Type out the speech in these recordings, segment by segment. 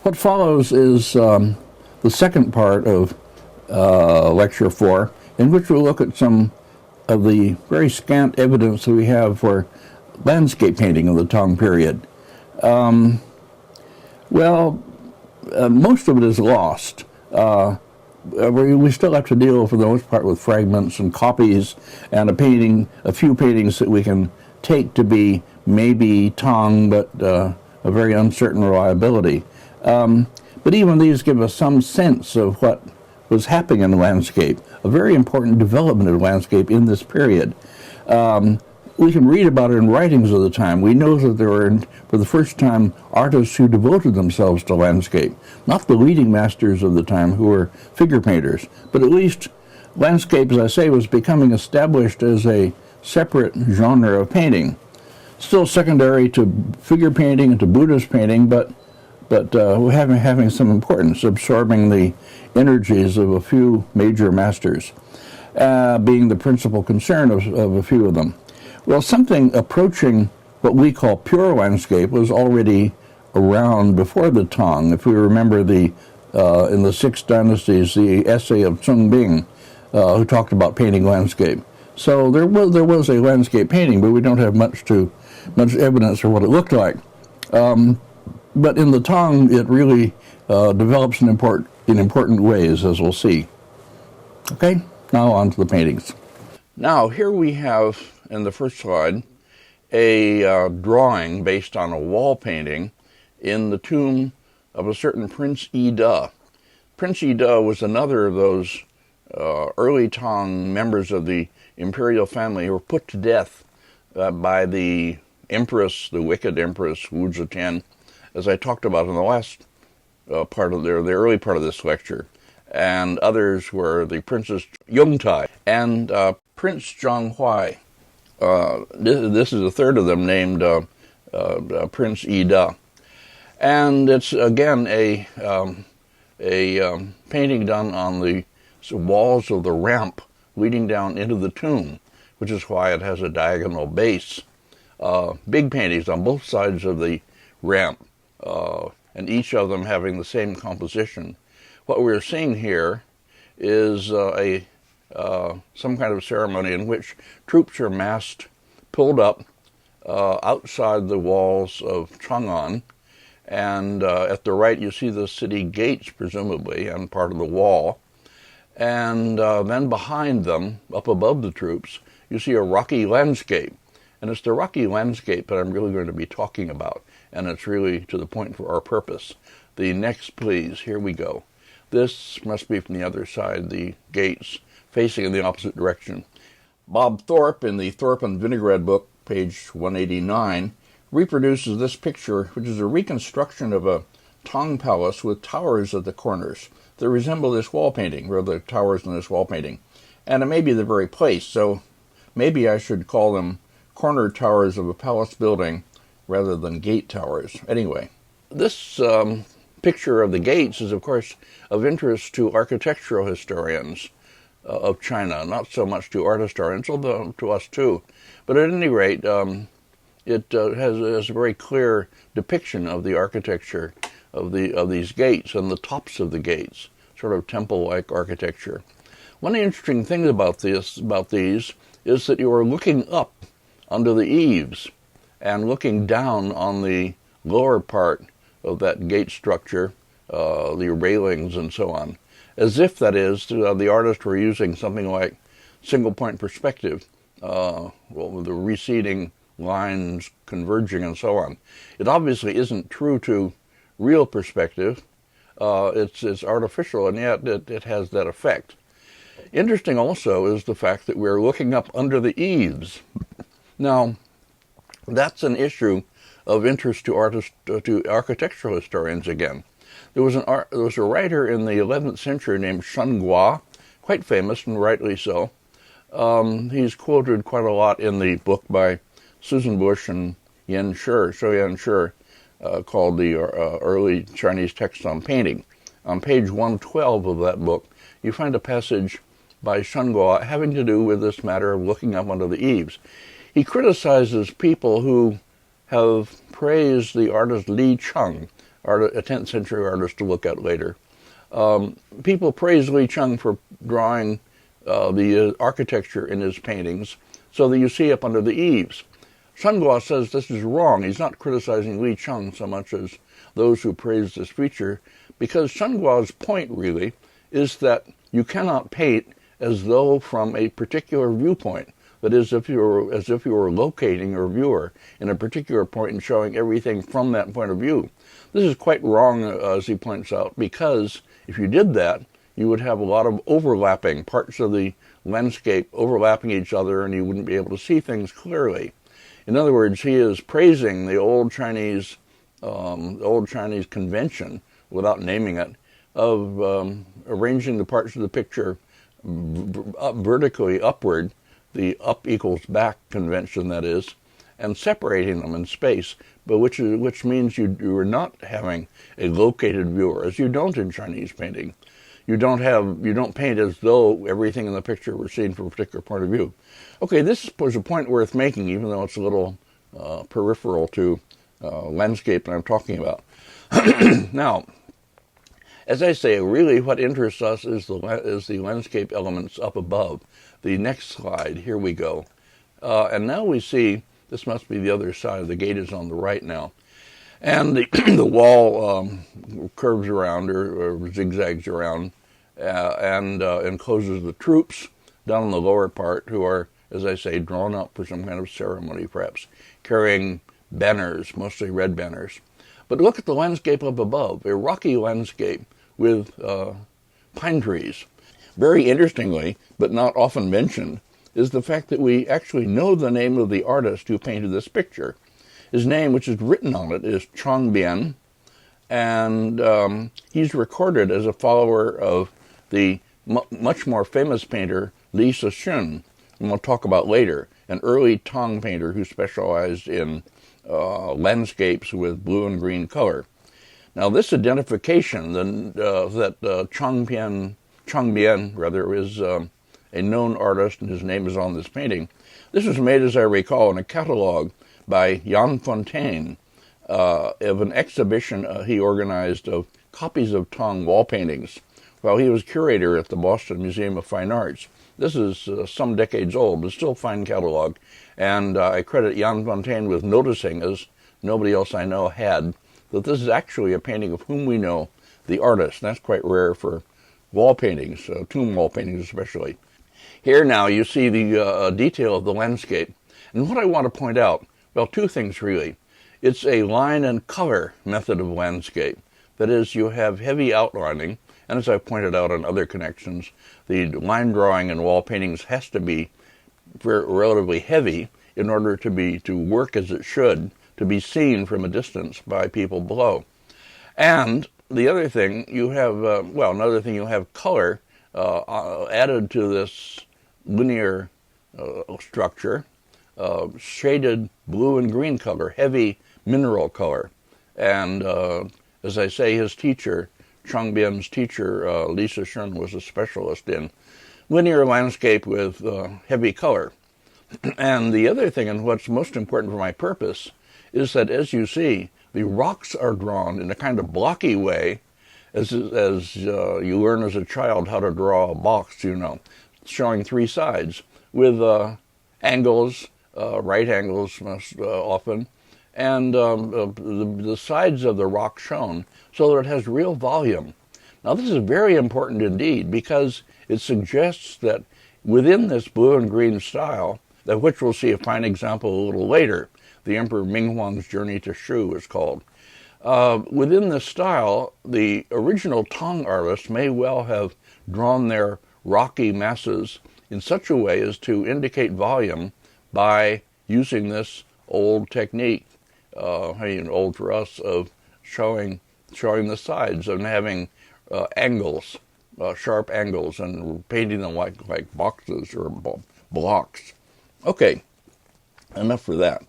What follows is the second part of Lecture 4, in which we'll look at some of the very scant evidence that we have for landscape painting of the Tang period. Most of it is lost. We still have to deal, for the most part, with fragments and copies, and a few paintings that we can take to be maybe Tang, but a very uncertain reliability. But even these give us some sense of what was happening in the landscape, a very important development of the landscape in this period. We can read about it in writings of the time. We know that there were, for the first time, artists who devoted themselves to landscape. Not the leading masters of the time who were figure painters, but at least landscape, as I say, was becoming established as a separate genre of painting. Still secondary to figure painting and to Buddhist painting, but having some importance, absorbing the energies of a few major masters, being the principal concern of a few of them. Well, something approaching what we call pure landscape was already around before the Tang. If we remember in the Six Dynasties, the essay of Zheng Bing, who talked about painting landscape. So there was a landscape painting, but we don't have much evidence for what it looked like. But in the Tang, it really develops in important ways, as we'll see. Okay, now on to the paintings. Now, here we have, in the first slide, a drawing based on a wall painting in the tomb of a certain Prince Yi-De. Prince Yi-De was another of those early Tang members of the imperial family who were put to death by the empress, the wicked empress Wu Zetian, as I talked about in the last part of the early part of this lecture. And others were the Princess Yongtai and Prince Zhanghuai. This is a third of them, named Prince Yi-De. And it's, again, a painting done on the walls of the ramp leading down into the tomb, which is why it has a diagonal base. Big paintings on both sides of the ramp, and each of them having the same composition. What we're seeing here is some kind of ceremony in which troops are massed, pulled up outside the walls of Chang'an, and at the right you see the city gates, presumably, and part of the wall. And then behind them, up above the troops, you see a rocky landscape. And it's the rocky landscape that I'm really going to be talking about, and it's really to the point for our purpose. The next, please, here we go. This must be from the other side, the gates, facing in the opposite direction. Bob Thorpe, in the Thorpe and Vinograd book, page 189, reproduces this picture, which is a reconstruction of a Tang palace with towers at the corners that resemble this wall painting, or the towers in this wall painting. And it may be the very place, so maybe I should call them corner towers of a palace building rather than gate towers. Anyway, this picture of the gates is, of course, of interest to architectural historians of China, not so much to art historians, although to us too. But at any rate, it has a very clear depiction of the architecture of these gates and the tops of the gates, sort of temple-like architecture. One interesting thing about these is that you are looking up under the eaves and looking down on the lower part of that gate structure, the railings and so on, as if, that is, the artist were using something like single-point perspective, with the receding lines converging and so on. It obviously isn't true to real perspective. It's artificial, and yet it has that effect. Interesting also is the fact that we're looking up under the eaves. Now, that's an issue of interest to architectural historians again. There was a writer in the 11th century named Shen Gua, quite famous and rightly so. He's quoted quite a lot in the book by Susan Bush and Shou Yan Shi, called the Early Chinese Text on Painting. On page 112 of that book, you find a passage by Shen Gua having to do with this matter of looking up under the eaves. He criticizes people who have praised the artist Li Cheng, a 10th century artist to look at later. People praise Li Cheng for drawing the architecture in his paintings so that you see up under the eaves. Sungwa says this is wrong. He's not criticizing Li Cheng so much as those who praise this feature, because Sungua's point really is that you cannot paint as though from a particular viewpoint. That is, as if you were locating your viewer in a particular point and showing everything from that point of view. This is quite wrong, as he points out, because if you did that, you would have a lot of overlapping, parts of the landscape overlapping each other, and you wouldn't be able to see things clearly. In other words, he is praising the old Chinese convention, without naming it, of arranging the parts of the picture vertically upward, the up equals back convention, that is, and separating them in space, but which means you are not having a located viewer, as you don't in Chinese painting. You don't paint as though everything in the picture were seen from a particular point of view. Okay, this was a point worth making, even though it's a little peripheral to landscape that I'm talking about. Now, as I say, really what interests us is the landscape elements up above. The next slide, here we go. And now we see, this must be the other side, the gate is on the right now. And the wall curves around or zigzags around and encloses the troops down in the lower part, who are, as I say, drawn up for some kind of ceremony perhaps, carrying banners, mostly red banners. But look at the landscape up above, a rocky landscape with pine trees. Very interestingly, but not often mentioned, is the fact that we actually know the name of the artist who painted this picture. His name, which is written on it, is Chang Bian, and he's recorded as a follower of the much more famous painter Li Shun, and we'll talk about later, an early Tang painter who specialized in landscapes with blue and green color. Now, this identification that Chang Bian is a known artist, and his name is on this painting. This was made, as I recall, in a catalog by Jan Fontaine of an exhibition he organized of copies of Tang wall paintings while he was curator at the Boston Museum of Fine Arts. This is some decades old, but still a fine catalog, and I credit Jan Fontaine with noticing, as nobody else I know had, that this is actually a painting of whom we know the artist. And that's quite rare for wall paintings, tomb wall paintings especially. Here now you see the detail of the landscape. And what I want to point out, well, two things really. It's a line and color method of landscape. That is, you have heavy outlining, and as I've pointed out on other connections, the line drawing in wall paintings has to be relatively heavy in order to work as it should, to be seen from a distance by people below. And the other thing, you have color added to this linear structure, shaded blue and green color, heavy mineral color. And as I say, his teacher, Chang Bian's teacher, Li Shun, was a specialist in linear landscape with heavy color. And the other thing, and what's most important for my purpose, is that, as you see, the rocks are drawn in a kind of blocky way, as you learn as a child how to draw a box, showing three sides, with angles, right angles most often, and the sides of the rock shown, so that it has real volume. Now, this is very important indeed, because it suggests that within this blue and green style, of which we'll see a fine example a little later, the Emperor Minghuang's Journey to Shu is called. Within this style, the original Tang artists may well have drawn their rocky masses in such a way as to indicate volume by using this old technique, old for us, of showing the sides and having angles, sharp angles, and painting them like boxes or blocks. Okay, enough for that.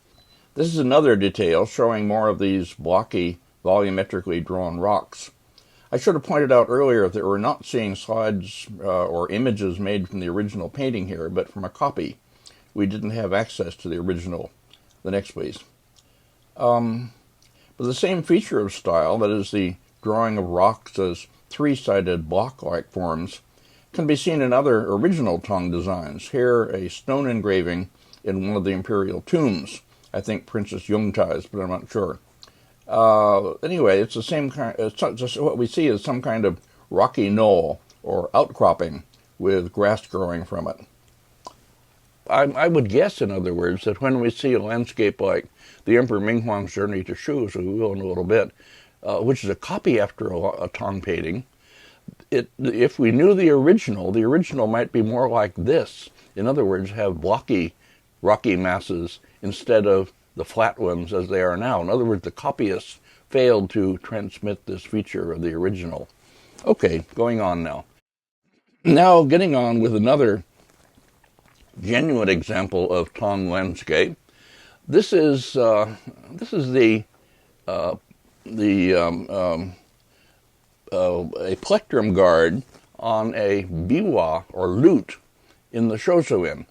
This is another detail showing more of these blocky, volumetrically drawn rocks. I should have pointed out earlier that we're not seeing slides or images made from the original painting here, but from a copy. We didn't have access to the original. The next, please. But The same feature of style, that is the drawing of rocks as three-sided block-like forms, can be seen in other original Tang designs. Here, a stone engraving in one of the imperial tombs. I think Princess Yongtai's, but I'm not sure. Anyway, it's the same kind. It's just what we see is some kind of rocky knoll or outcropping with grass growing from it. I would guess, in other words, that when we see a landscape like the Emperor Minghuang's Journey to Shu, as we will in a little bit, which is a copy after a Tang painting, if we knew the original might be more like this. In other words, have blocky, rocky masses instead of the flat ones as they are now. In other words, the copyists failed to transmit this feature of the original. Okay, going on now. Now getting on with another genuine example of Tang landscape. This is a plectrum guard on a biwa or lute in the Shoso-in.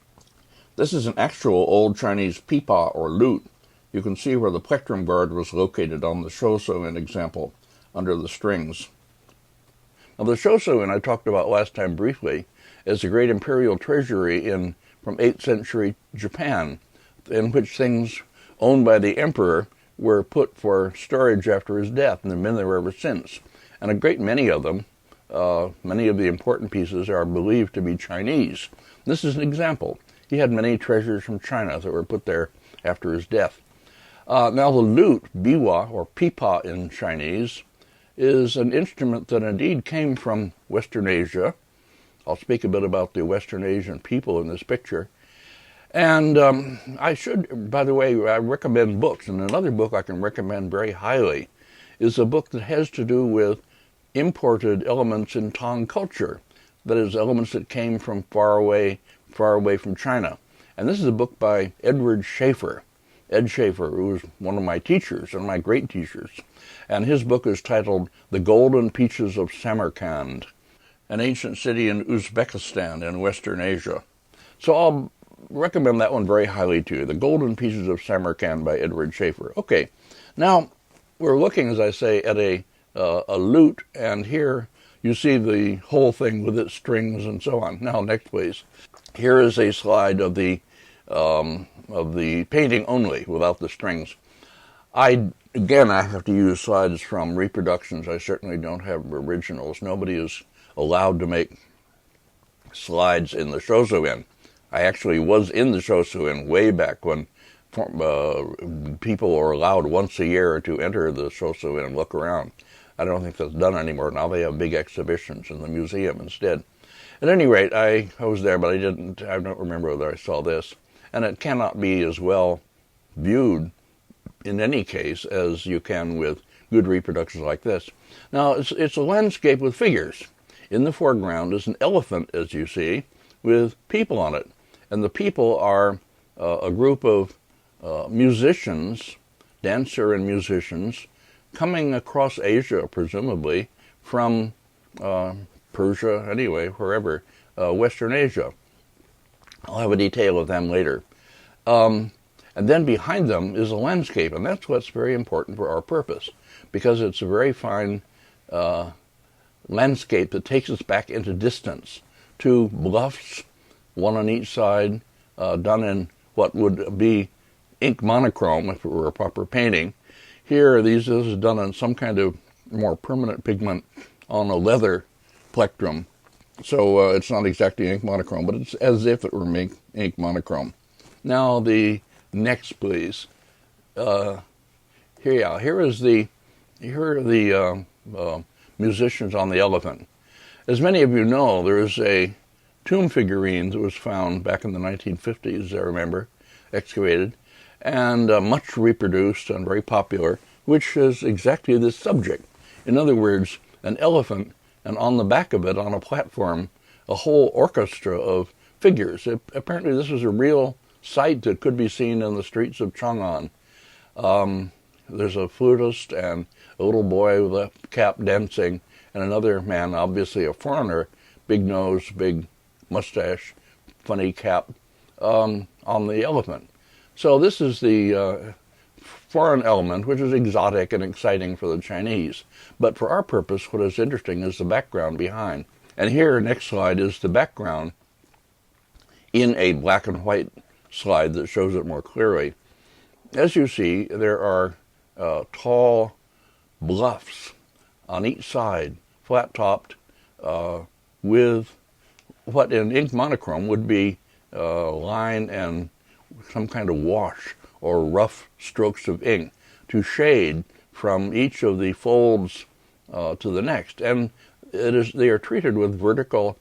This is an actual old Chinese pipa or lute. You can see where the plectrum guard was located on the Shoso-in example under the strings. Now the Shoso-in I talked about last time briefly is a great imperial treasury from 8th century Japan, in which things owned by the emperor were put for storage after his death, and they've been there ever since. And a great many of them, many of the important pieces, are believed to be Chinese. This is an example. He had many treasures from China that were put there after his death. Now the lute, biwa, or pipa in Chinese, is an instrument that indeed came from Western Asia. I'll speak a bit about the Western Asian people in this picture. And I should, by the way, I recommend books. And another book I can recommend very highly is a book that has to do with imported elements in Tang culture. That is, elements that came from far away from China. And this is a book by Edward Schaefer. Ed Schaefer, who was one of my teachers, and my great teachers. And his book is titled The Golden Peaches of Samarkand, an ancient city in Uzbekistan in Western Asia. So I'll recommend that one very highly to you, The Golden Peaches of Samarkand by Edward Schaefer. Okay, now we're looking, as I say, at a lute, and here you see the whole thing with its strings and so on. Now, next please. Here is a slide of the painting only, without the strings. Again, I have to use slides from reproductions. I certainly don't have originals. Nobody is allowed to make slides in the Shoso-in. I actually was in the Shoso-in way back when people were allowed once a year to enter the Shoso-in and look around. I don't think that's done anymore. Now they have big exhibitions in the museum instead. At any rate, I was there, but I don't remember whether I saw this. And it cannot be as well viewed in any case as you can with good reproductions like this. Now, it's a landscape with figures. In the foreground is an elephant, as you see, with people on it. And the people are a group of musicians, dancer and musicians, coming across Asia, presumably, from Persia, anyway, wherever, Western Asia. I'll have a detail of them later. And then behind them is a landscape, and that's what's very important for our purpose, because it's a very fine landscape that takes us back into distance to bluffs, one on each side, done in what would be ink-monochrome if it were a proper painting. Here, this is done on some kind of more permanent pigment on a leather plectrum. So it's not exactly ink-monochrome, but it's as if it were ink-monochrome. Now the next, please. Here are the musicians on the elephant. As many of you know, there is a tomb figurine that was found back in the 1950s, I remember, excavated, and much reproduced and very popular, which is exactly this subject. In other words, an elephant, and on the back of it, on a platform, a whole orchestra of figures. Apparently this was a real sight that could be seen in the streets of Chang'an. There's a flutist and a little boy with a cap dancing, and another man, obviously a foreigner, big nose, big mustache, funny cap, on the elephant. So this is the foreign element which is exotic and exciting for the Chinese. But for our purpose, what is interesting is the background behind. And here, next slide, is the background in a black and white slide that shows it more clearly. As you see, there are tall bluffs on each side, flat-topped, with what in ink monochrome would be line and some kind of wash or rough strokes of ink to shade from each of the folds to the next. And they are treated with vertical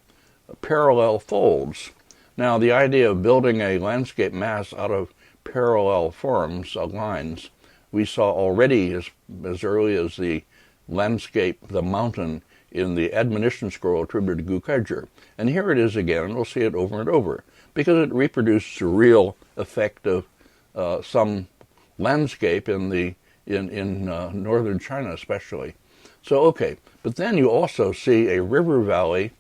parallel folds. Now, the idea of building a landscape mass out of parallel forms, lines, we saw already as early as the landscape, the mountain, in the admonition scroll attributed to Gukager. And here it is again, and we'll see it over and over, because it reproduces the real effect of some landscape in northern China especially. So, okay, but then you also see a river valley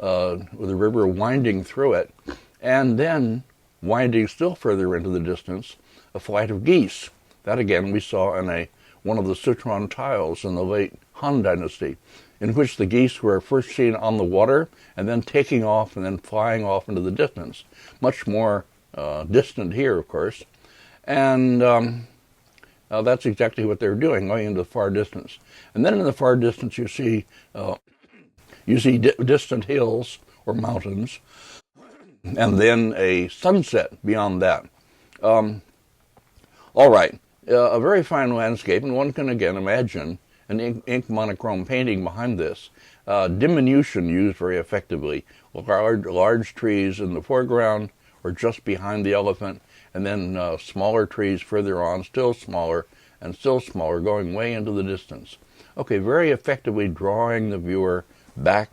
with a river winding through it, and then winding still further into the distance, a flight of geese. That again we saw in one of the Sichuan tiles in the late Han Dynasty, in which the geese were first seen on the water and then taking off and then flying off into the distance. Much more distant here, of course. And that's exactly what they're doing, going into the far distance. And then in the far distance you see distant hills or mountains, and then a sunset beyond that. All right, a very fine landscape, and one can again imagine an ink monochrome painting behind this. Diminution used very effectively. Large trees in the foreground or just behind the elephant, and then smaller trees further on, still smaller and still smaller, going way into the distance. Okay, very effectively drawing the viewer back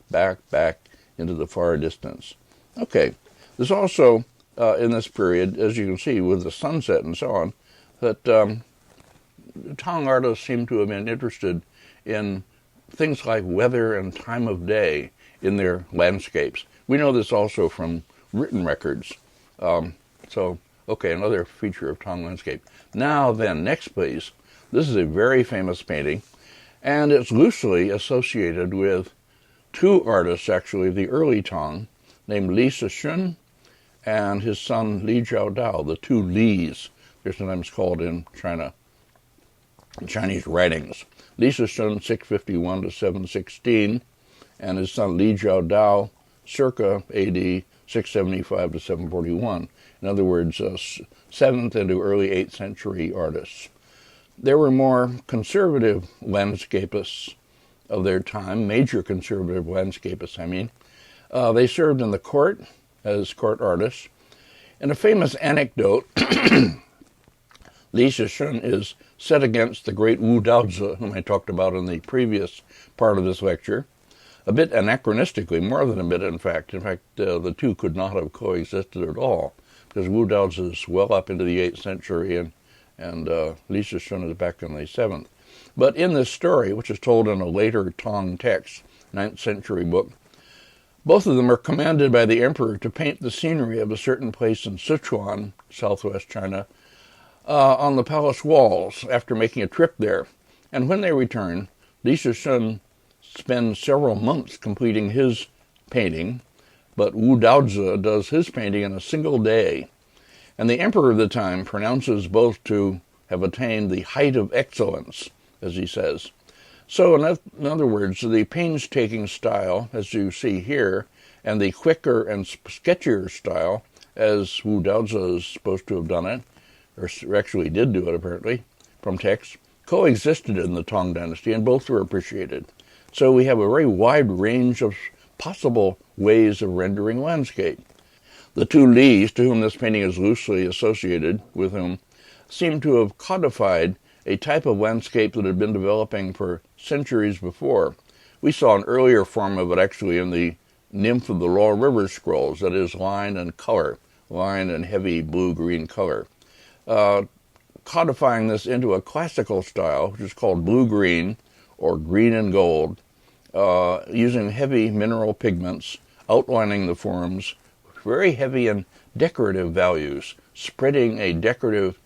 into the far distance. Okay, there's also, in this period, as you can see, with the sunset and so on, that Tang artists seem to have been interested in things like weather and time of day in their landscapes. We know this also from written records. Okay, another feature of Tang landscape. Now then, next please. This is a very famous painting, and it's loosely associated with two artists, actually, of the early Tang, named Li Sishun and his son Li Jiaodao, the two Lis. They're sometimes called in China, in Chinese writings. Li Sishun, 651 to 716, and his son Li Jiaodao, circa AD 675 to 741. In other words, 7th into early 8th century artists. There were more conservative landscapists of their time, major conservative landscapists, I mean. They served in the court as court artists. And a famous anecdote, Li Sishun is set against the great Wu Daozi, whom I talked about in the previous part of this lecture, a bit anachronistically, more than a bit, in fact. In fact, the two could not have coexisted at all, because Wu Daozi is well up into the 8th century, and Li Sishun is back in the 7th. But in this story, which is told in a later Tang text, 9th century book, both of them are commanded by the emperor to paint the scenery of a certain place in Sichuan, southwest China, on the palace walls after making a trip there. And when they return, Li Sishun spends several months completing his painting, but Wu Daozi does his painting in a single day. And the emperor of the time pronounces both to have attained the height of excellence, as he says. So, in other words, the painstaking style, as you see here, and the quicker and sketchier style, as Wu Daozi is supposed to have done it, or actually did do it apparently, from text, coexisted in the Tang Dynasty, and both were appreciated. So we have a very wide range of possible ways of rendering landscape. The two Lis, to whom this painting is loosely associated with whom, seem to have codified a type of landscape that had been developing for centuries before. We saw an earlier form of it actually in the Nymph of the Law River scrolls, that is, line and color, line and heavy blue-green color. Codifying this into a classical style, which is called blue-green or green and gold, using heavy mineral pigments, outlining the forms, very heavy and decorative values, spreading a decorative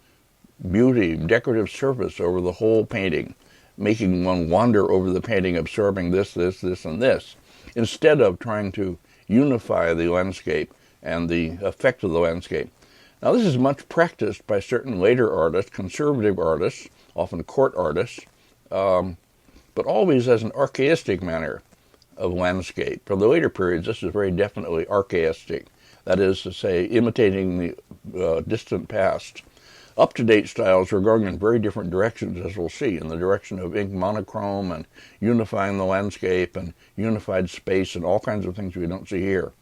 beauty, decorative surface over the whole painting, making one wander over the painting, absorbing this, this, this, and this, instead of trying to unify the landscape and the effect of the landscape. Now, this is much practiced by certain later artists, conservative artists, often court artists, but always as an archaistic manner of landscape. For the later periods, this is very definitely archaistic. That is to say, imitating the distant past. Up-to-date styles are going in very different directions, as we'll see, in the direction of ink-monochrome and unifying the landscape and unified space and all kinds of things we don't see here.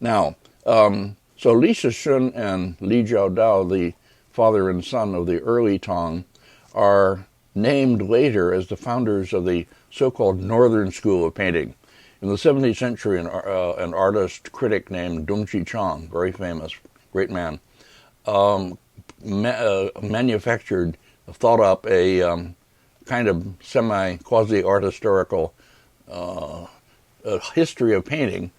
Now, so Li Shishun and Li Jiaodao, the father and son of the early Tang, are named later as the founders of the so-called Northern School of Painting. In the 17th century, an artist critic named Dong Qichang, very famous, great man, manufactured, thought up a kind of quasi-art historical history of painting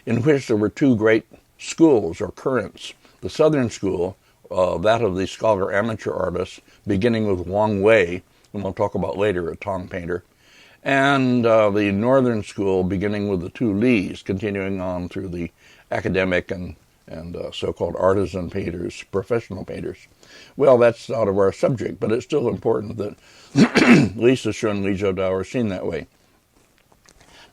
in which there were two great schools or currents. The Southern School, that of the scholar amateur artists, beginning with Wang Wei, whom we'll talk about later, a Tang painter, and the Northern School, beginning with the two Lis, continuing on through the academic and so-called artisan painters, professional painters. Well, that's out of our subject, but it's still important that Li Shishun and Li Jiaodao are seen that way.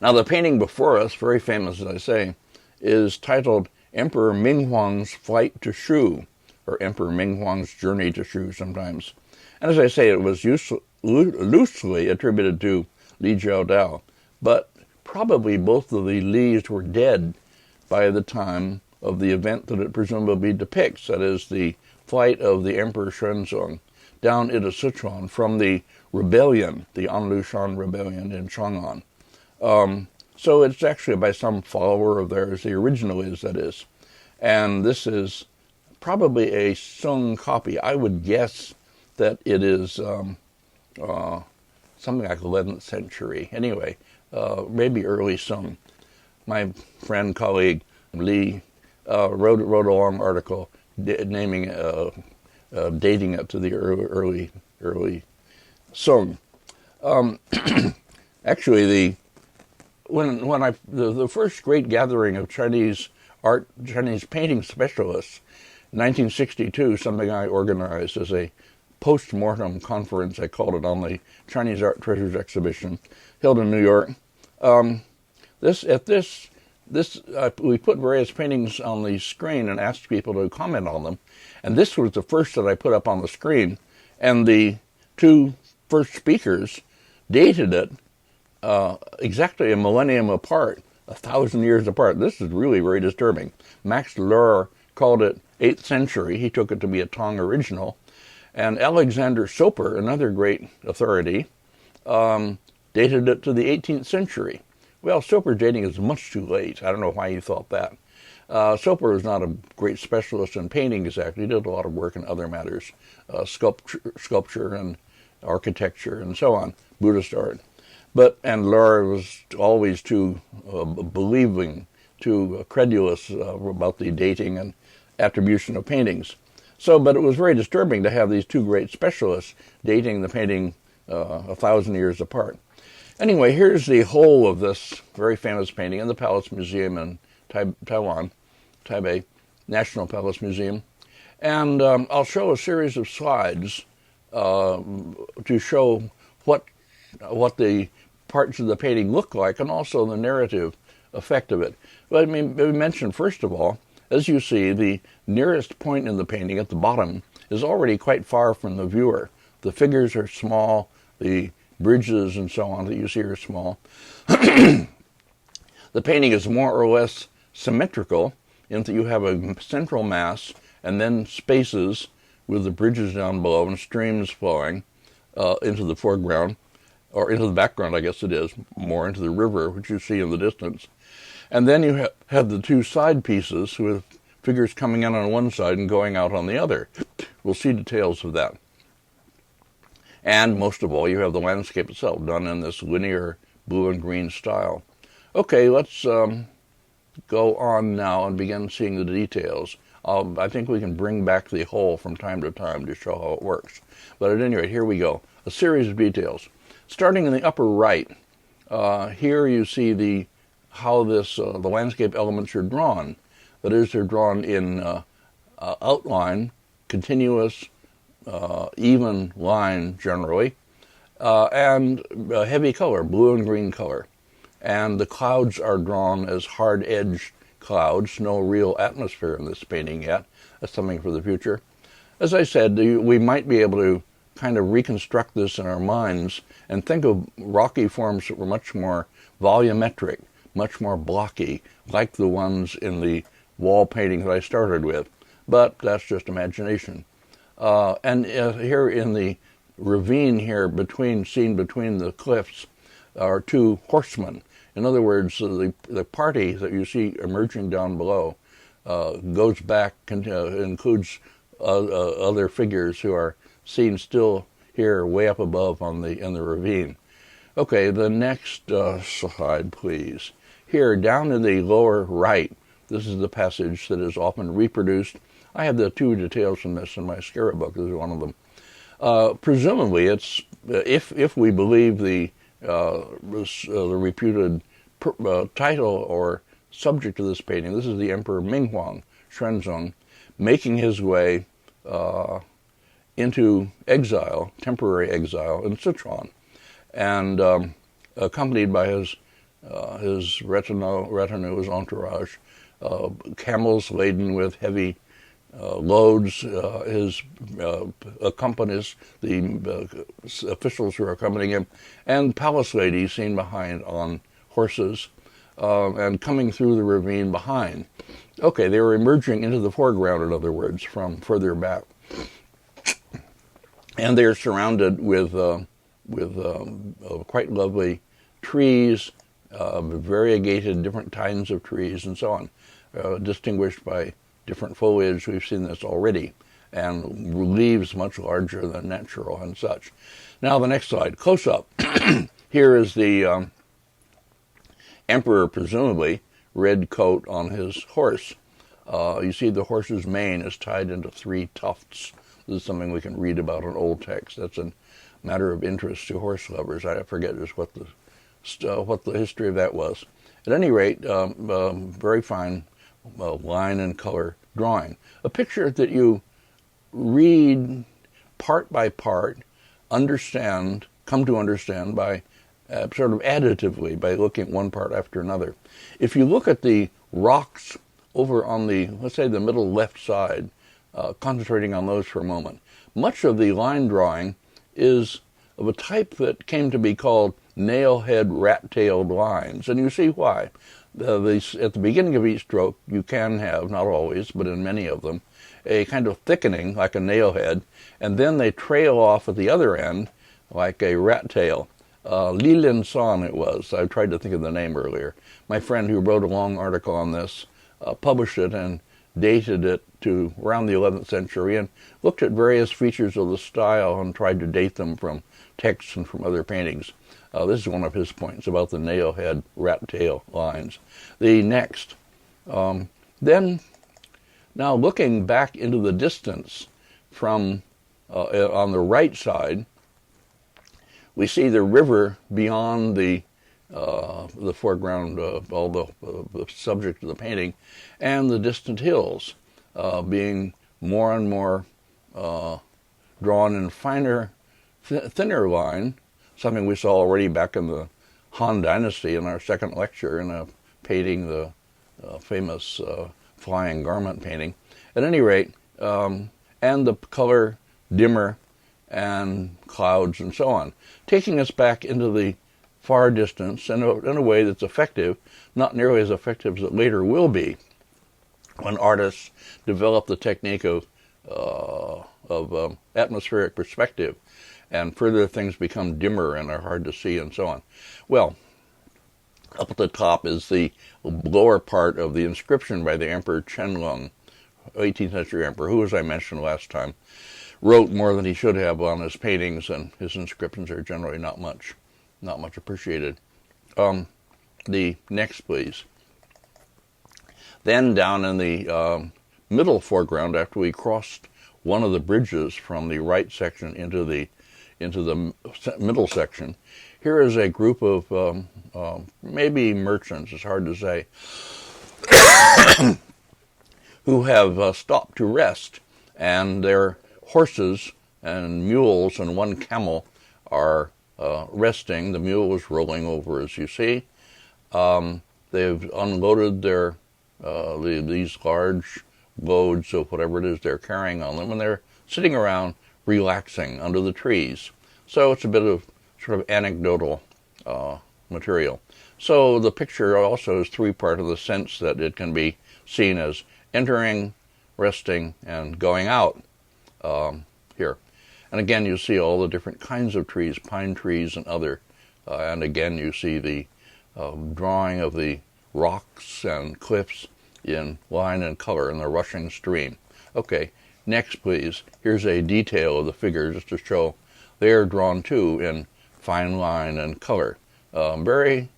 Now, the painting before us, very famous, as I say, is titled Emperor Minghuang's Flight to Shu, or Emperor Minghuang's Journey to Shu sometimes. And as I say, it was loosely attributed to Li Jiaodao, but probably both of the Lis were dead by the time of the event that it presumably depicts, that is, the flight of the Emperor Xuanzong down into Sichuan from the rebellion, the Anlushan rebellion in Chang'an. So it's actually by some follower of theirs, the original is, that is. And this is probably a Sung copy. I would guess that it is something like 11th century. Anyway, maybe early Sung. My friend, colleague, Li, wrote a long article naming, dating it to the early Sung. Actually, the first great gathering of Chinese painting specialists, in 1962, something I organized as a post-mortem conference, I called it, on the Chinese Art Treasures exhibition held in New York. We put various paintings on the screen and asked people to comment on them, and this was the first that I put up on the screen, and the two first speakers dated it exactly a millennium apart, 1,000 years apart. This is really very disturbing. Max Lohr called it 8th century. He took it to be a Tang original. And Alexander Soper, another great authority, dated it to the 18th century. Well, Soper dating is much too late. I don't know why he thought that. Soper was not a great specialist in painting exactly. He did a lot of work in other matters, sculpture and architecture and so on, Buddhist art. And Lohr was always too believing, too credulous about the dating and attribution of paintings. But it was very disturbing to have these two great specialists dating the painting 1,000 years apart. Anyway, here's the whole of this very famous painting in the Palace Museum in Taiwan, Taipei, National Palace Museum. And I'll show a series of slides to show what the parts of the painting look like, and also the narrative effect of it. Let me mention, first of all, as you see, the nearest point in the painting at the bottom is already quite far from the viewer. The figures are small, the bridges and so on that you see are small. The painting is more or less symmetrical in that you have a central mass and then spaces with the bridges down below and streams flowing into the foreground, or into the background, I guess it is, more into the river, which you see in the distance. And then you have the two side pieces with figures coming in on one side and going out on the other. We'll see details of that. And most of all, you have the landscape itself done in this linear blue and green style. Okay, let's go on now and begin seeing the details. I think we can bring back the whole from time to time to show how it works. But at any rate, here we go. A series of details. Starting in the upper right, here you see how the landscape elements are drawn. That is, they're drawn in outline, continuous, even line generally, and heavy color, blue and green color. And the clouds are drawn as hard-edged clouds, no real atmosphere in this painting yet. That's something for the future. As I said, we might be able to kind of reconstruct this in our minds and think of rocky forms that were much more volumetric, much more blocky, like the ones in the wall painting that I started with. But that's just imagination. And here in the ravine here, seen between the cliffs, are two horsemen. In other words, the party that you see emerging down below goes back, includes other figures who are seen still here way up above in the ravine. Okay, the next slide, please. Here, down in the lower right, this is the passage that is often reproduced. I have the two details from this in my scarab book. This is one of them. Presumably, it's if we believe the reputed title or subject of this painting, this is the Emperor Minghuang Xuanzong making his way into exile, temporary exile in Sichuan, and accompanied by his retinue, his entourage, camels laden with heavy loads, his accompanies, the officials who are accompanying him, and palace ladies seen behind on horses, and coming through the ravine behind. Okay, they were emerging into the foreground, in other words, from further back. And they're surrounded with quite lovely trees, variegated different kinds of trees and so on, distinguished by different foliage. We've seen this already, and leaves much larger than natural and such. Now the next slide, close up. Here is the emperor, presumably, red coat on his horse. You see the horse's mane is tied into 3 tufts. This is something we can read about in old text. That's a matter of interest to horse lovers. I forget just what the history of that was. At any rate, very fine line and color drawing. A picture that you read part by part, come to understand by sort of additively, by looking at one part after another. If you look at the rocks over on the, let's say, the middle left side, concentrating on those for a moment, much of the line drawing is of a type that came to be called nail-head rat-tailed lines, and you see why. At the beginning of each stroke, you can have, not always, but in many of them, a kind of thickening like a nail head, and then they trail off at the other end like a rat tail. Li Lin San it was. I tried to think of the name earlier. My friend who wrote a long article on this published it and dated it to around the 11th century and looked at various features of the style and tried to date them from texts and from other paintings. This is one of his points about the nail head rat tail lines. The next. Then, now looking back into the distance from on the right side, we see the river beyond the foreground, all the subject of the painting, and the distant hills being more and more drawn in finer, thinner line, something we saw already back in the Han Dynasty in our second lecture in a painting, the famous flying garment painting. At any rate, and the color dimmer and clouds and so on, taking us back into the far distance in a way that's effective, not nearly as effective as it later will be when artists develop the technique of atmospheric perspective and further things become dimmer and are hard to see and so on. Well, up at the top is the lower part of the inscription by the Emperor Qianlong, 18th century emperor, who, as I mentioned last time, wrote more than he should have on his paintings, and his inscriptions are generally not much appreciated. The next, please. Then down in the middle foreground after we crossed one of the bridges from the right section into the middle section. Here is a group of maybe merchants, it's hard to say, who have stopped to rest, and their horses and mules and one camel are resting. The mule is rolling over, as you see. They've unloaded their these large loads of whatever it is they're carrying on them, and they're sitting around relaxing under the trees. So it's a bit of sort of anecdotal material. So the picture also is three-part in the sense that it can be seen as entering, resting, and going out here. And again, you see all the different kinds of trees, pine trees and other. And again, you see the drawing of the rocks and cliffs in line and color in the rushing stream. Okay, next please. Here's a detail of the figure just to show they are drawn too in fine line and color. Very,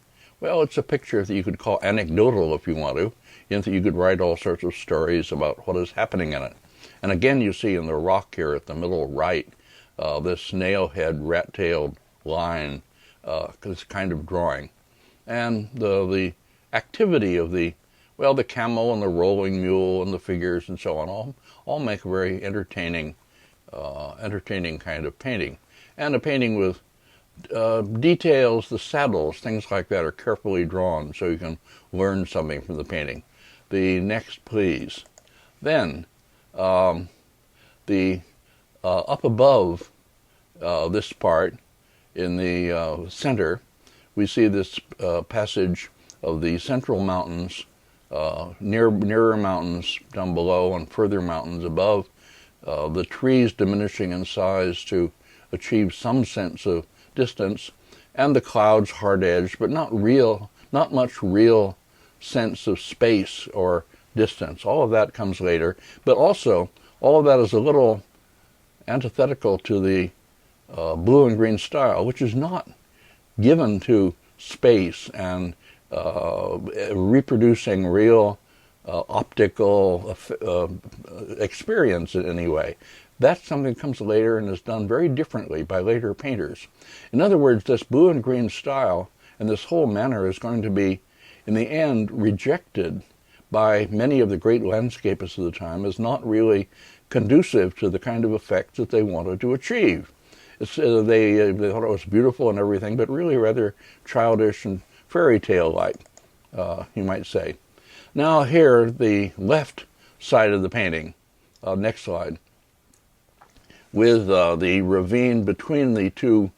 well, it's a picture that you could call anecdotal if you want to, in that you could write all sorts of stories about what is happening in it. And again, you see in the rock here at the middle right, this nail-head, rat-tailed line, this kind of drawing. And the activity of the camel and the rolling mule and the figures and so on all make a very entertaining kind of painting. And a painting with details, the saddles, things like that are carefully drawn so you can learn something from the painting. The next, please. Then, up above this part, in the center, we see this passage of the central mountains, nearer mountains down below and further mountains above, the trees diminishing in size to achieve some sense of distance, and the clouds hard-edged, but not much real sense of space or distance. All of that comes later, but also all of that is a little antithetical to the blue and green style, which is not given to space and reproducing real optical experience in any way. That's something that comes later and is done very differently by later painters. In other words, this blue and green style and this whole manner is going to be, in the end, rejected by many of the great landscapists of the time as not really conducive to the kind of effects that they wanted to achieve. They thought it was beautiful and everything, but really rather childish and fairy tale-like, you might say. Now here, the left side of the painting, next slide, with the ravine between the two,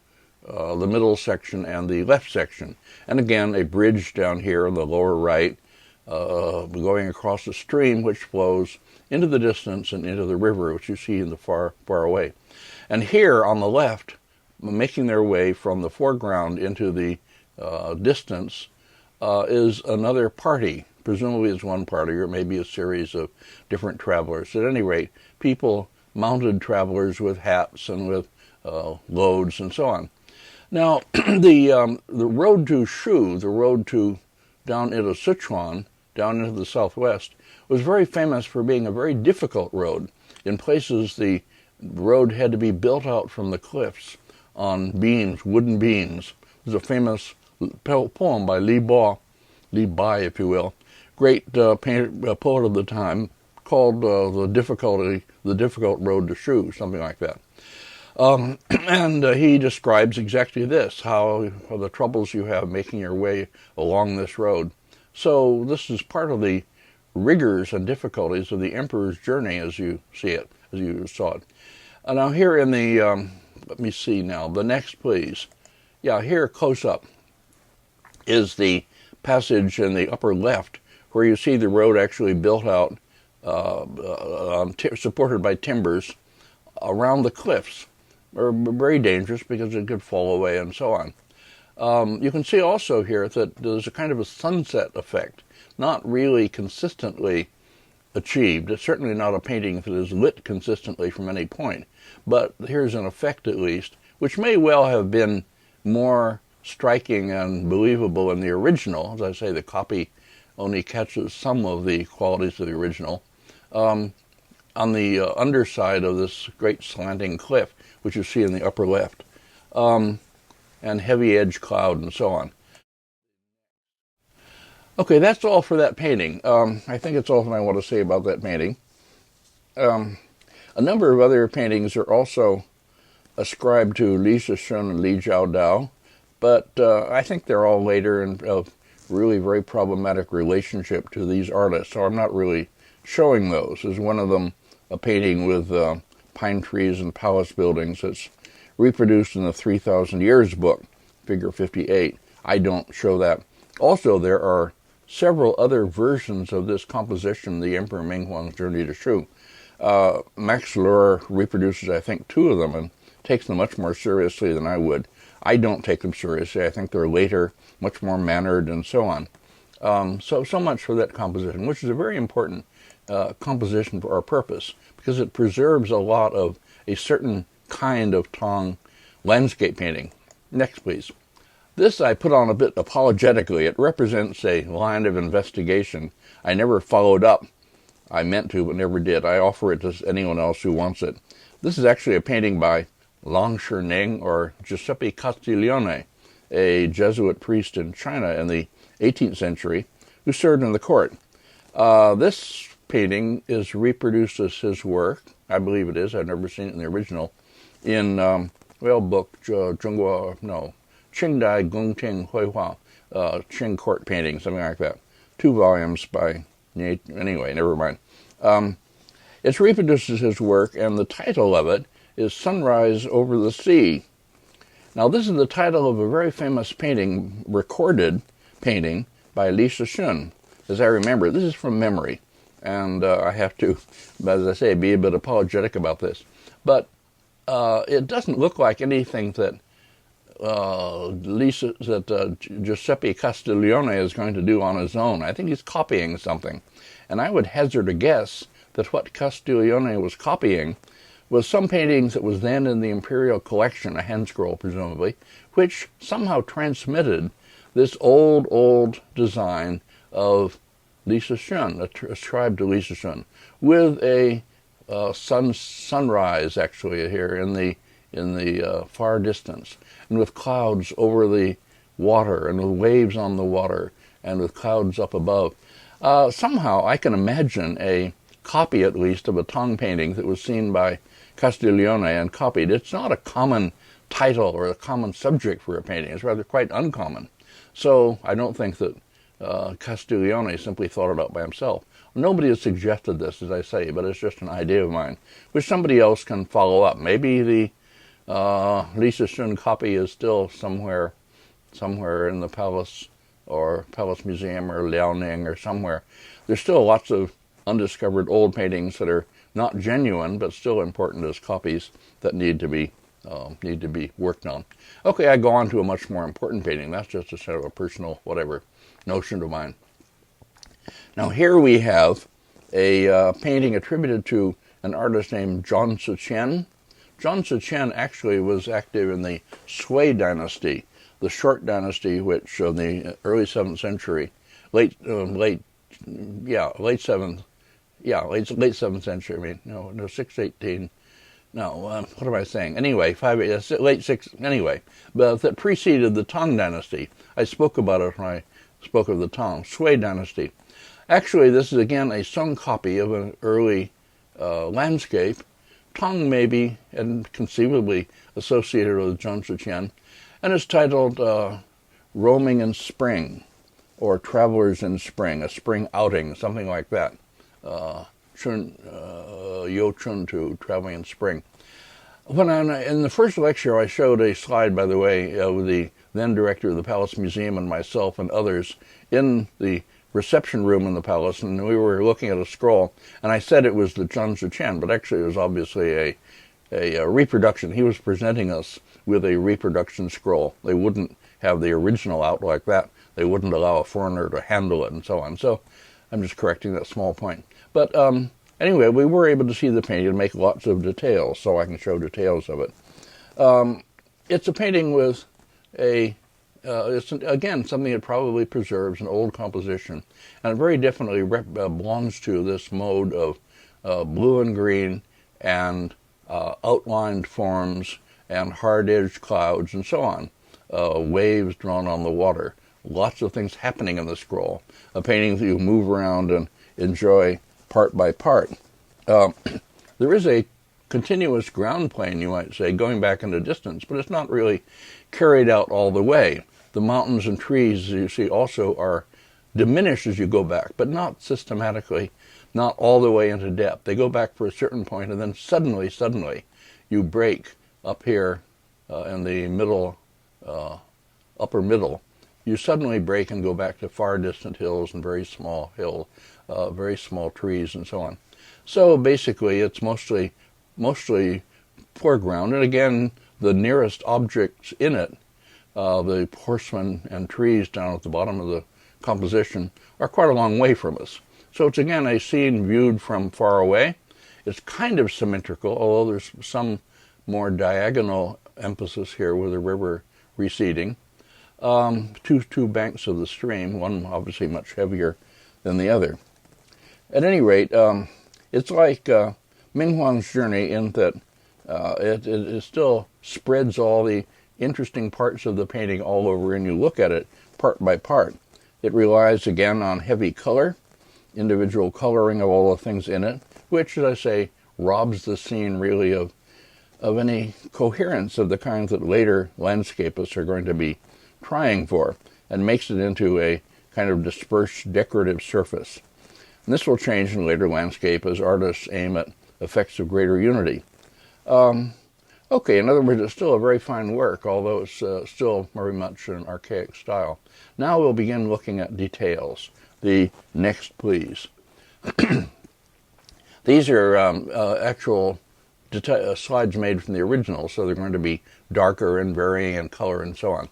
the middle section and the left section. And again, a bridge down here in the lower right, going across a stream which flows into the distance and into the river, which you see in the far away. And here on the left, making their way from the foreground into the distance, is another party. Presumably it's one party, or maybe a series of different travelers. At any rate, people, mounted travelers with hats and with loads and so on. Now, the road to Shu, the road to down into Sichuan, down into the southwest, was very famous for being a very difficult road. In places, the road had to be built out from the cliffs on beams, wooden beams. There's a famous poem by Li Bai, if you will, great poet of the time, called the difficult road to Shu, something like that. And he describes exactly this, how the troubles you have making your way along this road. So this is part of the rigors and difficulties of the emperor's journey as you see it, as you saw it. Now here in the, let me see now, the next please. Yeah, here close up is the passage in the upper left where you see the road actually built out, supported by timbers around the cliffs. Are very dangerous because it could fall away and so on. You can see also here that there's a kind of a sunset effect, not really consistently achieved. It's certainly not a painting that is lit consistently from any point, but here's an effect at least, which may well have been more striking and believable in the original. As I say, the copy only catches some of the qualities of the original. on the underside of this great slanting cliff, which you see in the upper left, and heavy edge cloud and so on. Okay, that's all for that painting. I think it's all I want to say about that painting. A number of other paintings are also ascribed to Li Zheshun and Li Jiaodao, but I think they're all later and of really very problematic relationship to these artists, so I'm not really showing those. There's one of them, a painting with pine trees and palace buildings that's reproduced in the 3,000 Years book, figure 58. I don't show that. Also, there are several other versions of this composition, the Emperor Minghuang's Journey to Shu. Max Lohr reproduces, I think, two of them and takes them much more seriously than I would. I don't take them seriously. I think they're later, much more mannered, and so on. So much for that composition, which is a very important composition for our purpose, because it preserves a lot of a certain kind of Tang landscape painting. Next, please. This I put on a bit apologetically. It represents a line of investigation I never followed up. I meant to, but never did. I offer it to anyone else who wants it. This is actually a painting by Lang Shining, or Giuseppe Castiglione, a Jesuit priest in China in the 18th century, who served in the court. This painting is reproduced as his work. I believe it is. I've never seen it in the original. In, book, Qingdai Gongting Huihua, Qing court painting, something like that. 2 volumes by, anyway, never mind. It's reproduced as his work, and the title of it is Sunrise Over the Sea. Now, this is the title of a very famous painting, recorded painting by Li Zheshun. As I remember, this is from memory, and I have to, as I say, be a bit apologetic about this. But it doesn't look like anything that Giuseppe Castiglione is going to do on his own. I think he's copying something. And I would hazard a guess that what Castiglione was copying was some paintings that was then in the imperial collection, a hand scroll presumably, which somehow transmitted this old design of Li Zheshun, ascribed to Li Zheshun, with a sunrise actually here in the far distance, and with clouds over the water, and with waves on the water, and with clouds up above. Somehow I can imagine a copy, at least, of a Tang painting that was seen by Castiglione and copied. It's not a common title or a common subject for a painting. It's rather quite uncommon. So I don't think that Castiglione simply thought it out by himself. Nobody has suggested this, as I say, but it's just an idea of mine, which somebody else can follow up. Maybe the Li Zheshun copy is still somewhere in the palace or Palace Museum or Liaoning or somewhere. There's still lots of undiscovered old paintings that are not genuine, but still important as copies that need to be worked on. Okay, I go on to a much more important painting. That's just a sort of a personal, whatever, notion of mine. Now here we have a painting attributed to an artist named Zhang Ziqian. Zhang Ziqian actually was active in the Sui dynasty, the short dynasty, which in the early 7th century, late 7th century. I mean, no, 618. No, what am I saying? Anyway, late 6. Anyway, but that preceded the Tang Dynasty. I spoke about it when I spoke of the Tang Sui Dynasty. Actually, this is again a Sung copy of an early landscape. Tang may be and conceivably associated with Zhang Ziqian, and it's titled Roaming in Spring, or Travelers in Spring, a spring outing, something like that. Yo Chun to Traveling in Spring. In the first lecture, I showed a slide, by the way, with the then director of the Palace Museum and myself and others in the reception room in the palace, and we were looking at a scroll, and I said it was the Zhang Ziqian, but actually it was obviously a reproduction. He was presenting us with a reproduction scroll. They wouldn't have the original out like that. They wouldn't allow a foreigner to handle it and so on. So I'm just correcting that small point. But anyway, we were able to see the painting and make lots of details, so I can show details of it. It's a painting with it's again something that probably preserves an old composition, and it very definitely belongs to this mode of blue and green, and outlined forms, and hard-edged clouds, and so on. Waves drawn on the water. Lots of things happening in the scroll. A painting that you move around and enjoy part by part. There is a continuous ground plane, you might say, going back into distance, but it's not really carried out all the way. The mountains and trees, you see, also are diminished as you go back, but not systematically, not all the way into depth. They go back for a certain point, and then suddenly, you break up here in the middle, upper middle. You suddenly break and go back to far distant hills and very small trees and so on. So basically, it's mostly foreground, and again, the nearest objects in it, the horsemen and trees down at the bottom of the composition, are quite a long way from us. So it's again a scene viewed from far away. It's kind of symmetrical, although there's some more diagonal emphasis here with the river receding. Two banks of the stream, one obviously much heavier than the other. At any rate, it's like Ming Huang's journey in that it still spreads all the interesting parts of the painting all over, and you look at it part by part. It relies again on heavy color, individual coloring of all the things in it, which, as I say, robs the scene really of any coherence of the kind that later landscapists are going to be trying for, and makes it into a kind of dispersed decorative surface. And this will change in later landscape as artists aim at effects of greater unity. Okay, in other words, it's still a very fine work, although it's still very much an archaic style. Now we'll begin looking at details. The next, please. These are actual slides made from the original, so they're going to be darker and varying in color and so on.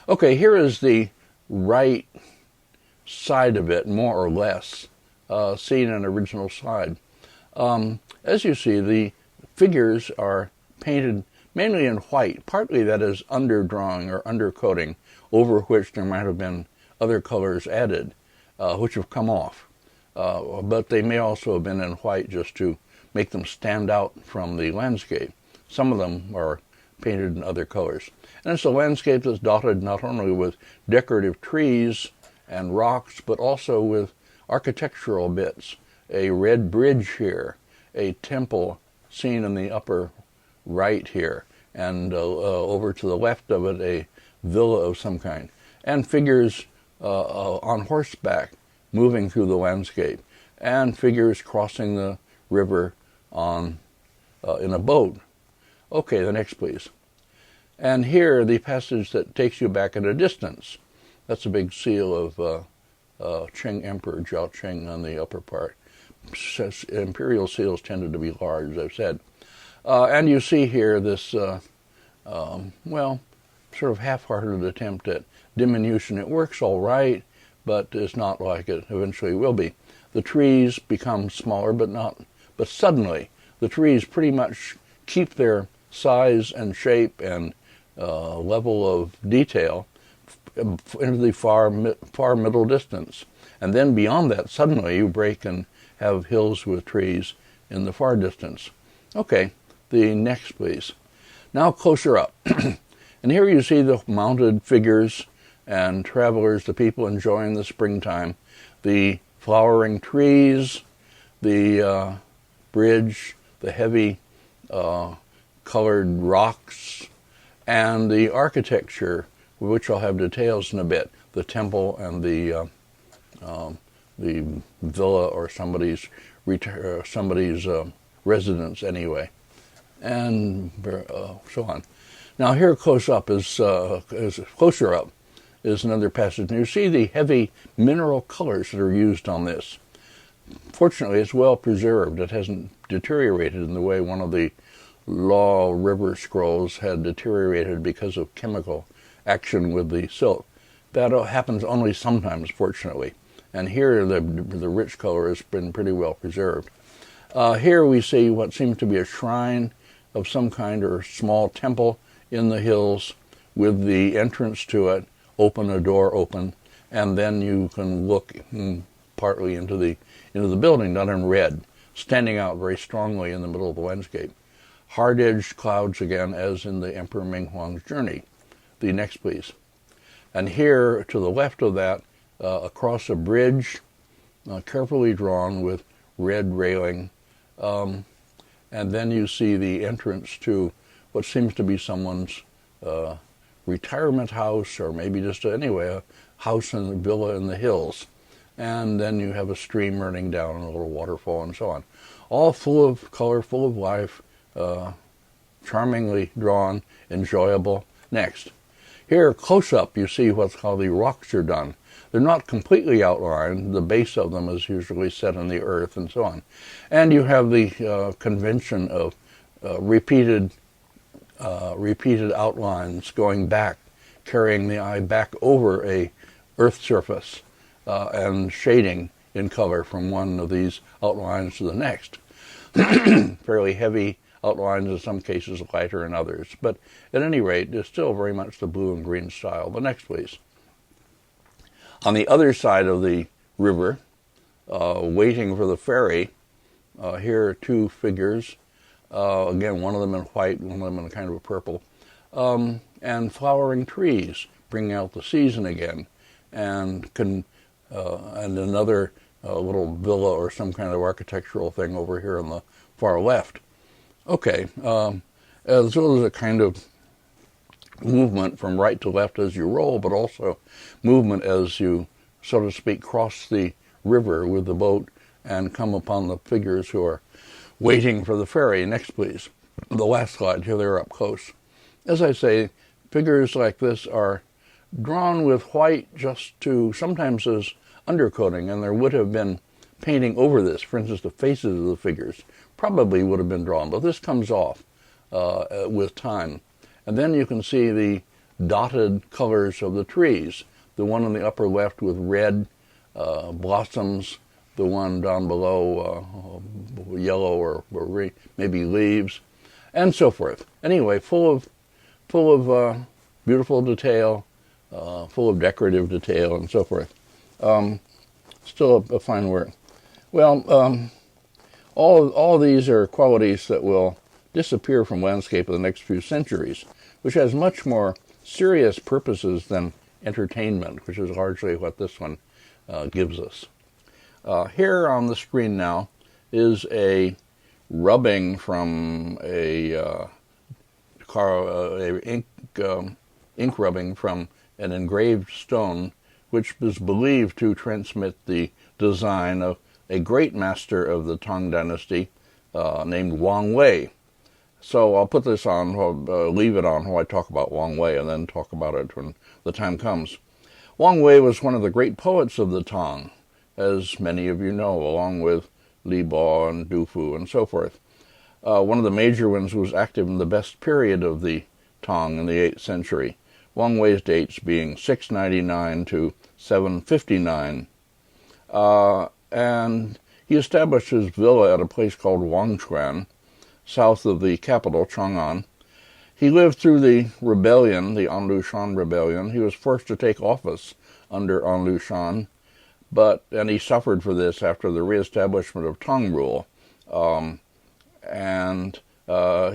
Okay, here is the right side of it, more or less, seen in an original slide. As you see, the figures are painted mainly in white, partly that is underdrawing or undercoating, over which there might have been other colors added, which have come off. But they may also have been in white just to make them stand out from the landscape. Some of them are painted in other colors. And it's a landscape that's dotted not only with decorative trees and rocks, but also with architectural bits. A red bridge here, a temple seen in the upper right here, and over to the left of it a villa of some kind, and figures on horseback moving through the landscape, and figures crossing the river in a boat. Okay, the next, please. And here, the passage that takes you back at a distance. That's a big seal of Qing Emperor Zhao Qing on the upper part. Imperial seals tended to be large, as I've said. And you see here this, well, sort of half-hearted attempt at diminution. It works all right, but it's not like it eventually will be. The trees become smaller, but suddenly the trees pretty much keep their size and shape and level of detail into the far middle distance. And then beyond that, suddenly you break and have hills with trees in the far distance. Okay, the next, please. Now closer up. And here you see the mounted figures and travelers, the people enjoying the springtime, the flowering trees, the bridge, the heavy colored rocks, and the architecture, which I'll have details in a bit, the temple and the villa or somebody's residence anyway, and so on. Now here closer up is another passage, and you see the heavy mineral colors that are used on this. Fortunately, it's well preserved. It hasn't deteriorated in the way one of the Law River scrolls had deteriorated because of chemical action with the silk. That happens only sometimes, fortunately. And here the rich color has been pretty well preserved. Here we see what seems to be a shrine of some kind or small temple in the hills with the entrance to it open, a door open, and then you can look partly into the building, done in red. standing out very strongly in the middle of the landscape. Hard-edged clouds again, as in the Emperor Ming Huang's journey. The next, please. And here, to the left of that, across a bridge, carefully drawn with red railing, and then you see the entrance to what seems to be someone's retirement house, or maybe just anyway, a house and a villa in the hills. And then you have a stream running down and a little waterfall and so on. All full of color, full of life, charmingly drawn, enjoyable. Next. Here, close up, you see what's called the rocks are done. They're not completely outlined. The base of them is usually set in the earth and so on. And you have the convention of repeated outlines going back, carrying the eye back over a earth surface and shading in color from one of these outlines to the next. Fairly heavy outlines, in some cases lighter in others. But at any rate, it's still very much the blue and green style. The next, please. On the other side of the river, waiting for the ferry, here are two figures. Again, one of them in white, one of them in kind of a purple. And flowering trees, bringing out the season again. And another little villa or some kind of architectural thing over here on the far left. Okay, as well as a kind of movement from right to left as you roll, but also movement as you, so to speak, cross the river with the boat and come upon the figures who are waiting for the ferry. Next, please. The last slide, here they're up close. As I say, figures like this are drawn with white just to, sometimes as undercoating, and there would have been painting over this. For instance, the faces of the figures probably would have been drawn, but this comes off with time. And then you can see the dotted colors of the trees. The one on the upper left with red blossoms, the one down below yellow or maybe leaves, and so forth. Anyway, full of beautiful detail, full of decorative detail, and so forth. Still a fine work. Well, all these are qualities that will disappear from landscape in the next few centuries, which has much more serious purposes than entertainment, which is largely what this one gives us. Here on the screen now is a rubbing from ink rubbing from an engraved stone, which is believed to transmit the design of a great master of the Tang Dynasty named Wang Wei. So I'll put this on, leave it on while I talk about Wang Wei, and then talk about it when the time comes. Wang Wei was one of the great poets of the Tang, as many of you know, along with Li Bo and Du Fu and so forth. One of the major ones who was active in the best period of the Tang in the 8th century. Wang Wei's dates being 699 to 759. And he established his villa at a place called Wangchuan, south of the capital, Chang'an. He lived through the rebellion, the Anlushan rebellion. He was forced to take office under Anlushan, and he suffered for this after the reestablishment of Tang rule.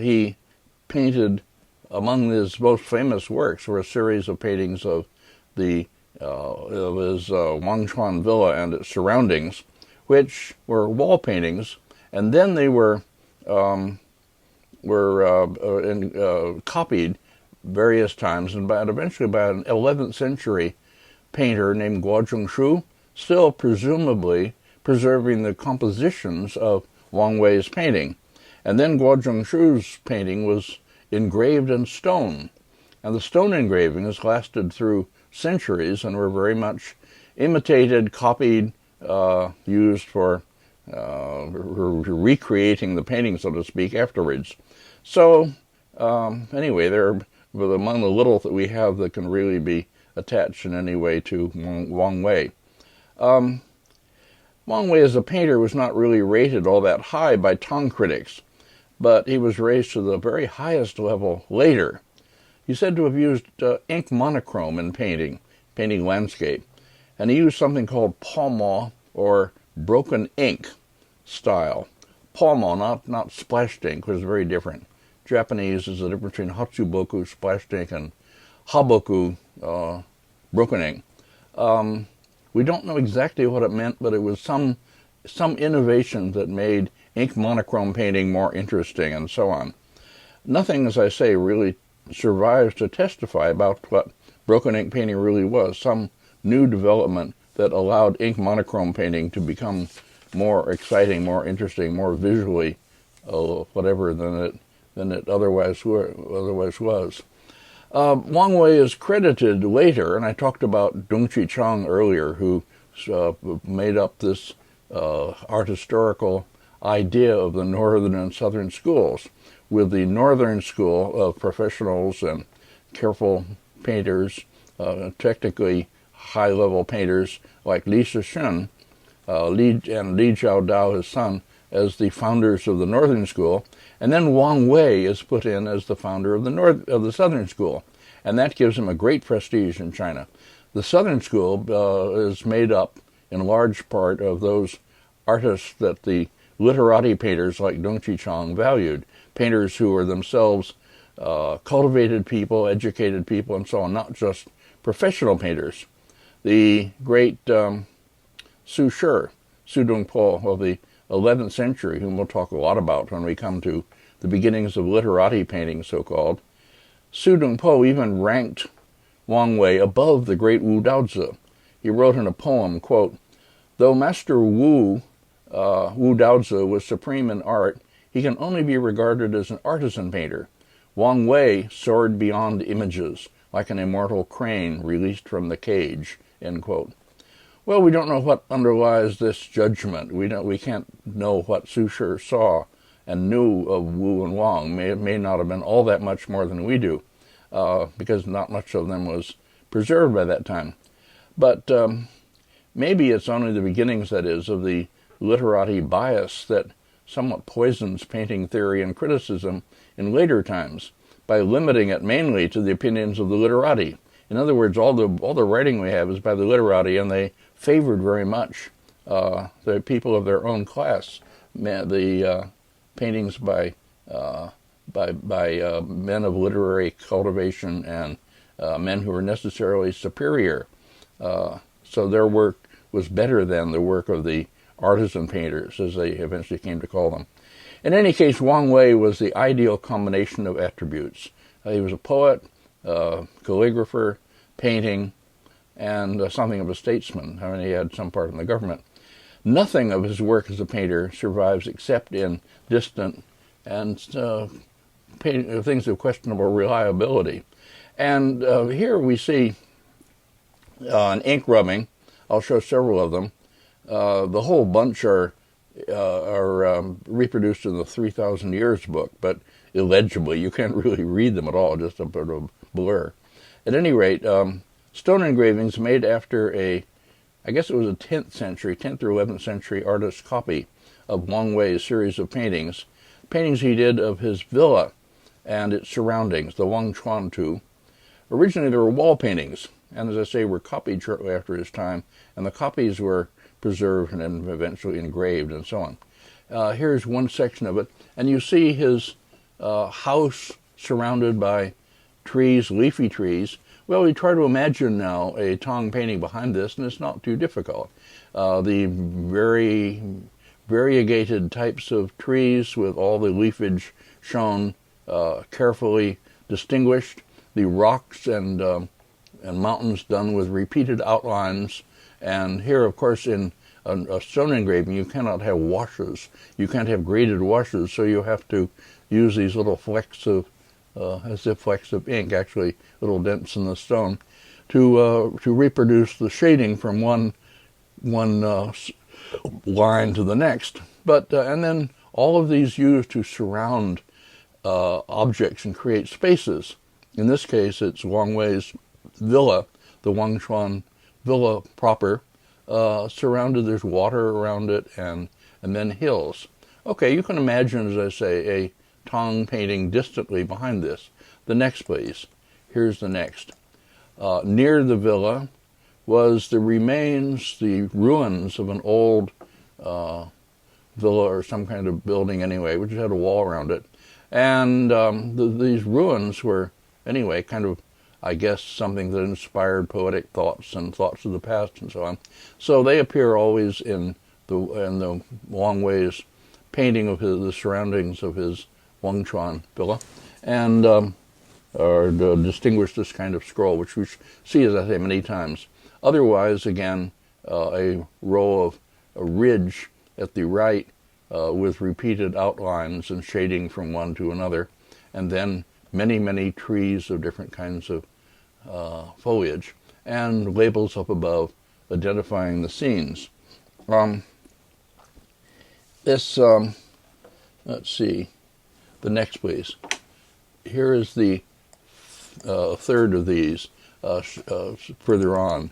He painted, among his most famous works were a series of paintings of his Wangchuan villa and its surroundings, which were wall paintings, and then they were copied various times, and eventually by an 11th century painter named Guo Zhongshu, still presumably preserving the compositions of Wang Wei's painting. And then Guo Zhongshu's painting was engraved in stone, and the stone engravings lasted through centuries and were very much imitated, copied, used for recreating the painting, so to speak, afterwards. So, anyway, they're among the little that we have that can really be attached in any way to Wang Wei. Wang Wei as a painter was not really rated all that high by Tang critics, but he was raised to the very highest level later. He's said to have used ink-monochrome in painting landscape, and he used something called palma, or broken ink style, Palmo, not splashed ink, was very different. Japanese is the difference between Hatsuboku, splashed ink, and Haboku, broken ink. We don't know exactly what it meant, but it was some innovation that made ink monochrome painting more interesting and so on. Nothing, as I say, really survives to testify about what broken ink painting really was, some new development that allowed ink monochrome painting to become more exciting, more interesting, more visually whatever than it otherwise was. Wang Wei is credited later, and I talked about Dongqi Chang earlier, who made up this art historical idea of the northern and southern schools, with the northern school of professionals and careful painters, technically high-level painters like Li Shishun, and Li Jiaodao, his son, as the founders of the northern school, and then Wang Wei is put in as the founder of the southern school, and that gives him a great prestige in China. The southern school is made up in large part of those artists that the literati painters like Dongqi Chang valued, painters who were themselves cultivated people, educated people, and so on, not just professional painters. The great Su Dongpo of the 11th century, whom we'll talk a lot about when we come to the beginnings of literati painting, so-called, Su Dongpo even ranked Wang Wei above the great Wu Daozi. He wrote in a poem, quote, "Though Master Wu Daozi was supreme in art, he can only be regarded as an artisan painter. Wang Wei soared beyond images, like an immortal crane released from the cage," end quote. Well, we don't know what underlies this judgment. We can't know what Su Shi saw and knew of Wu and Wang. It may not have been all that much more than we do, because not much of them was preserved by that time. But maybe it's only the beginnings, that is, of the literati bias that somewhat poisons painting theory and criticism in later times by limiting it mainly to the opinions of the literati. In other words, all the writing we have is by the literati, and they favored very much the people of their own class. The paintings by men of literary cultivation and men who were necessarily superior. So their work was better than the work of the artisan painters, as they eventually came to call them. In any case, Wang Wei was the ideal combination of attributes. He was a poet, calligrapher, painting, and something of a statesman. I mean, he had some part in the government. Nothing of his work as a painter survives except in distant and things of questionable reliability. And here we see an ink rubbing. I'll show several of them. The whole bunch are reproduced in the 3,000 Years book, but illegibly. You can't really read them at all, just a bit of blur. At any rate, stone engravings made after I guess it was a 10th or 11th century artist's copy of Wang Wei's series of paintings he did of his villa and its surroundings, the Wangchuan Tu. Originally, there were wall paintings, and as I say, were copied shortly after his time, and the copies were preserved and then eventually engraved and so on. Here's one section of it, and you see his house surrounded by trees, leafy trees. Well, we try to imagine now a Tang painting behind this, and it's not too difficult. The very variegated types of trees with all the leafage shown carefully distinguished, the rocks and mountains done with repeated outlines. And here, of course, in a stone engraving, you cannot have washes. You can't have graded washes, so you have to use these little flecks of, as if flecks of ink, actually little dents in the stone, to reproduce the shading from one line to the next. But and then all of these used to surround objects and create spaces. In this case, it's Wang Wei's villa, the Wangchuan villa proper, surrounded. There's water around it, and then hills. Okay, you can imagine, as I say, a Tang painting distantly behind this. The next, please. Here's the next. Near the villa was the remains, the ruins of an old villa or some kind of building anyway, which had a wall around it. And these ruins were, anyway, kind of, I guess, something that inspired poetic thoughts and thoughts of the past and so on. So they appear always in the Wang Wei's painting of the surroundings of his Wangchuan villa, and distinguish this kind of scroll, which we see, as I say, many times. Otherwise, again, a row of a ridge at the right with repeated outlines and shading from one to another, and then many, many trees of different kinds of foliage, and labels up above identifying the scenes. Let's see, the next, please. Here is the third of these further on.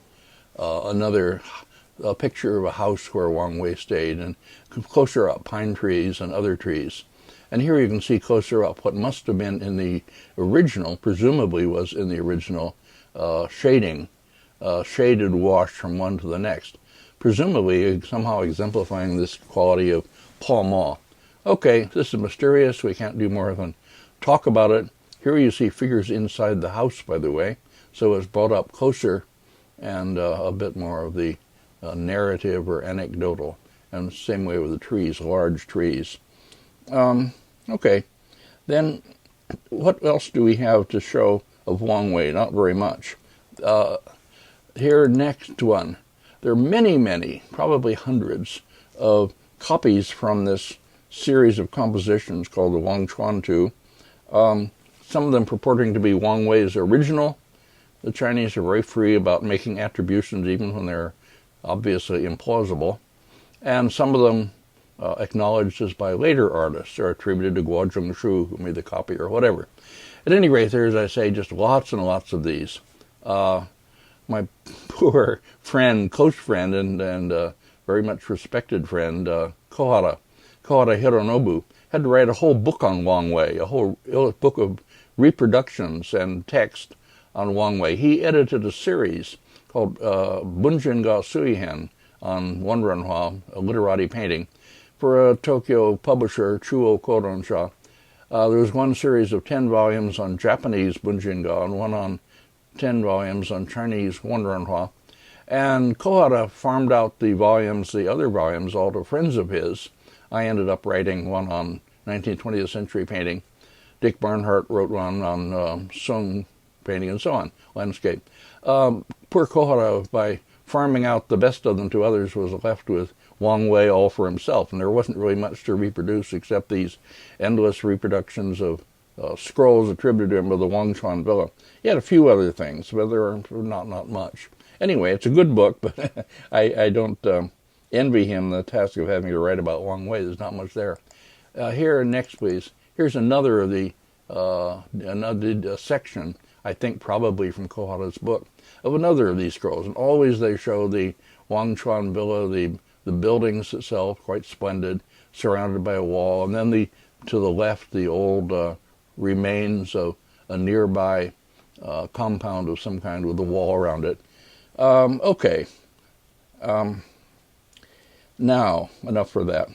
Another picture of a house where Wang Wei stayed, and closer up, pine trees and other trees. And here you can see closer up what must have been in the original, presumably was in the original, shading, shaded wash from one to the next, presumably somehow exemplifying this quality of Paul Ma. Okay, this is mysterious. We can't do more than talk about it. Here you see figures inside the house, by the way, so it's brought up closer and a bit more of the narrative or anecdotal. And the same way with the trees, large trees. Okay, then what else do we have to show of Wang Wei? Not very much. Here, next one. There are many, many, probably hundreds of copies from this series of compositions called the Wangchuan Tu. Some of them purporting to be Wang Wei's original. The Chinese are very free about making attributions even when they're obviously implausible. And some of them acknowledged as by later artists or attributed to Guo Zhengshu, who made the copy or whatever. At any rate, there, as I say, just lots and lots of these. My poor friend, close friend, and very much respected friend, Kohara Hironobu, had to write a whole book on Wang Wei, a whole book of reproductions and text on Wang Wei. He edited a series called Bunjinga Suihen on Wanrenhua, a literati painting, for a Tokyo publisher, Chuo Koronsha. There was one series of 10 volumes on Japanese Bunjinga and one on 10 volumes on Chinese Wanrenhua. And Kohara farmed out the other volumes, all to friends of his. I ended up writing one on 19th, 20th century painting. Dick Barnhart wrote one on Sung painting and so on, landscape. Poor Kohara, by farming out the best of them to others, was left with Wang Wei all for himself, and there wasn't really much to reproduce except these endless reproductions of scrolls attributed to him of the Wangchuan villa. He had a few other things, but there are not much. Anyway, it's a good book, but I don't envy him the task of having to write about Wang Wei. There's not much there. Here, next, please. Here's another of the another section, I think probably from Kohara's book, of another of these scrolls. And always they show the Wangchuan villa, the buildings itself, quite splendid, surrounded by a wall, and then to the left, the old remains of a nearby compound of some kind with a wall around it. Okay. Now, enough for that.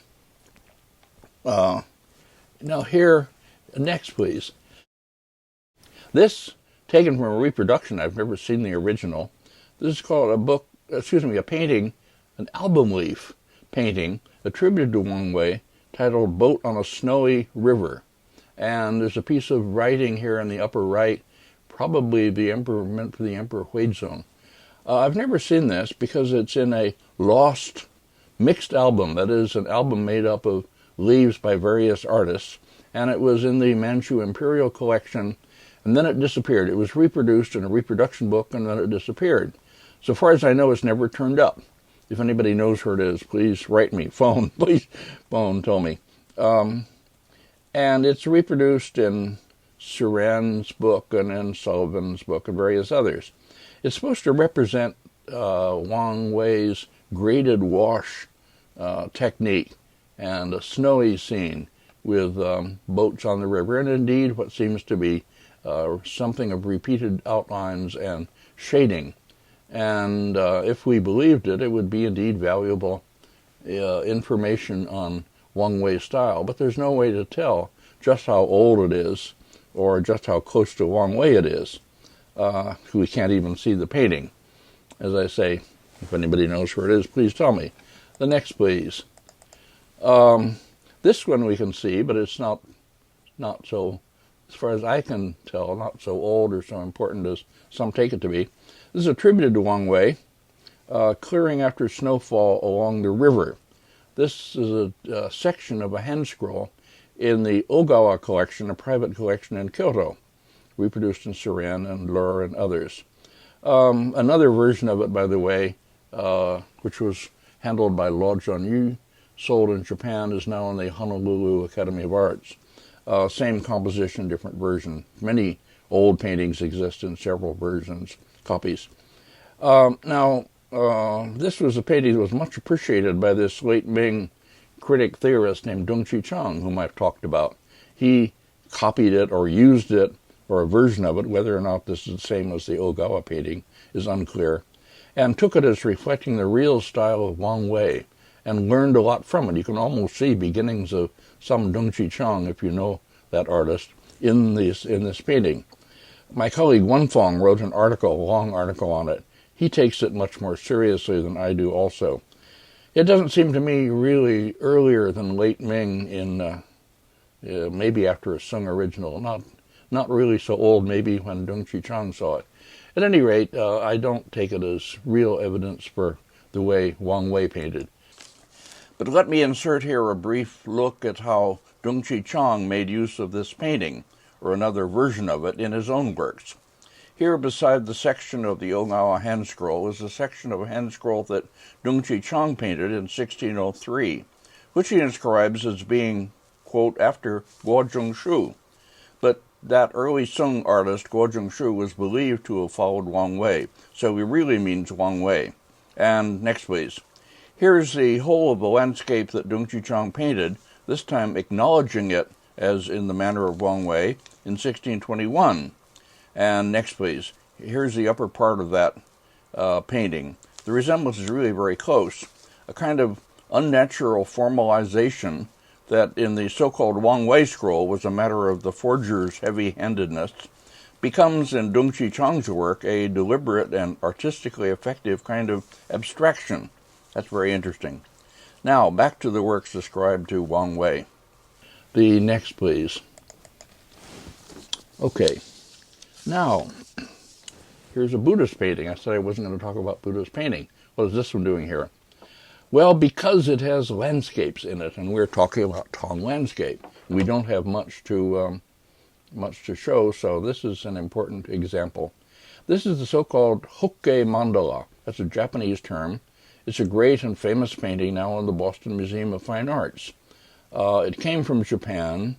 Now here, next please. This, taken from a reproduction, I've never seen the original. This is called a painting, an album leaf painting attributed to Wang Wei, titled Boat on a Snowy River. And there's a piece of writing here in the upper right, probably meant for the Emperor Huizong. I've never seen this because it's in a lost mixed album, that is, an album made up of leaves by various artists, and it was in the Manchu Imperial Collection, and then it disappeared. It was reproduced in a reproduction book, and then it disappeared. So far as I know, it's never turned up. If anybody knows where it is, please write me. Please tell me. And it's reproduced in Suren's book and in Sullivan's book and various others. It's supposed to represent Wang Wei's graded wash technique and a snowy scene with boats on the river, and indeed what seems to be something of repeated outlines and shading. And if we believed it, it would be indeed valuable information on Wang Wei style, but there's no way to tell just how old it is or just how close to Wang Wei it is. We can't even see the painting. As I say, if anybody knows where it is, please tell me. The next, please. This one we can see, but it's not so, as far as I can tell, not so old or so important as some take it to be. This is attributed to Wang Wei, clearing after snowfall along the river. This is a section of a hand scroll in the Ogawa collection, a private collection in Kyoto, reproduced in Suren and Lure and others. Another version of it, by the way, which was handled by Luo Zhonyu, sold in Japan, is now in the Honolulu Academy of Arts. Same composition, different version. Many old paintings exist in several versions, copies. This was a painting that was much appreciated by this late Ming critic theorist named Dong Chi-chang, whom I've talked about. He copied it or used it, or a version of it, whether or not this is the same as the Ogawa painting is unclear, and took it as reflecting the real style of Wang Wei, and learned a lot from it. You can almost see beginnings of some Dong Chi-chang, if you know that artist, in this painting. My colleague Wen Fong wrote an article, a long article on it. He takes it much more seriously than I do also. It doesn't seem to me really earlier than late Ming in maybe after a Sung original. Not really so old, maybe when Dong Chi-chang saw it. At any rate, I don't take it as real evidence for the way Wang Wei painted. But let me insert here a brief look at how Dong Chi-chang made use of this painting, or another version of it, in his own works. Here beside the section of the Ogawa hand scroll is a section of a hand scroll that Dong Chi-chang painted in 1603, which he inscribes as being, quote, after Guo Zhongshu. But that early Sung artist, Guo Zhongshu, was believed to have followed Wang Wei, so he really means Wang Wei. And next, please. Here's the whole of the landscape that Dong Chi-chang painted, this time acknowledging it as in the manner of Wang Wei, in 1621. And next, please. Here's the upper part of that painting. The resemblance is really very close. A kind of unnatural formalization that in the so-called Wang Wei scroll was a matter of the forger's heavy-handedness, becomes in Dong Chi-chang's work a deliberate and artistically effective kind of abstraction. That's very interesting. Now, back to the works ascribed to Wang Wei. The next, please. Okay. Now, here's a Buddhist painting. I said I wasn't going to talk about Buddhist painting. What is this one doing here? Well, because it has landscapes in it, and we're talking about Tang landscape. We don't have much to show, so this is an important example. This is the so-called Hokke mandala. That's a Japanese term. It's a great and famous painting now in the Boston Museum of Fine Arts. It came from Japan.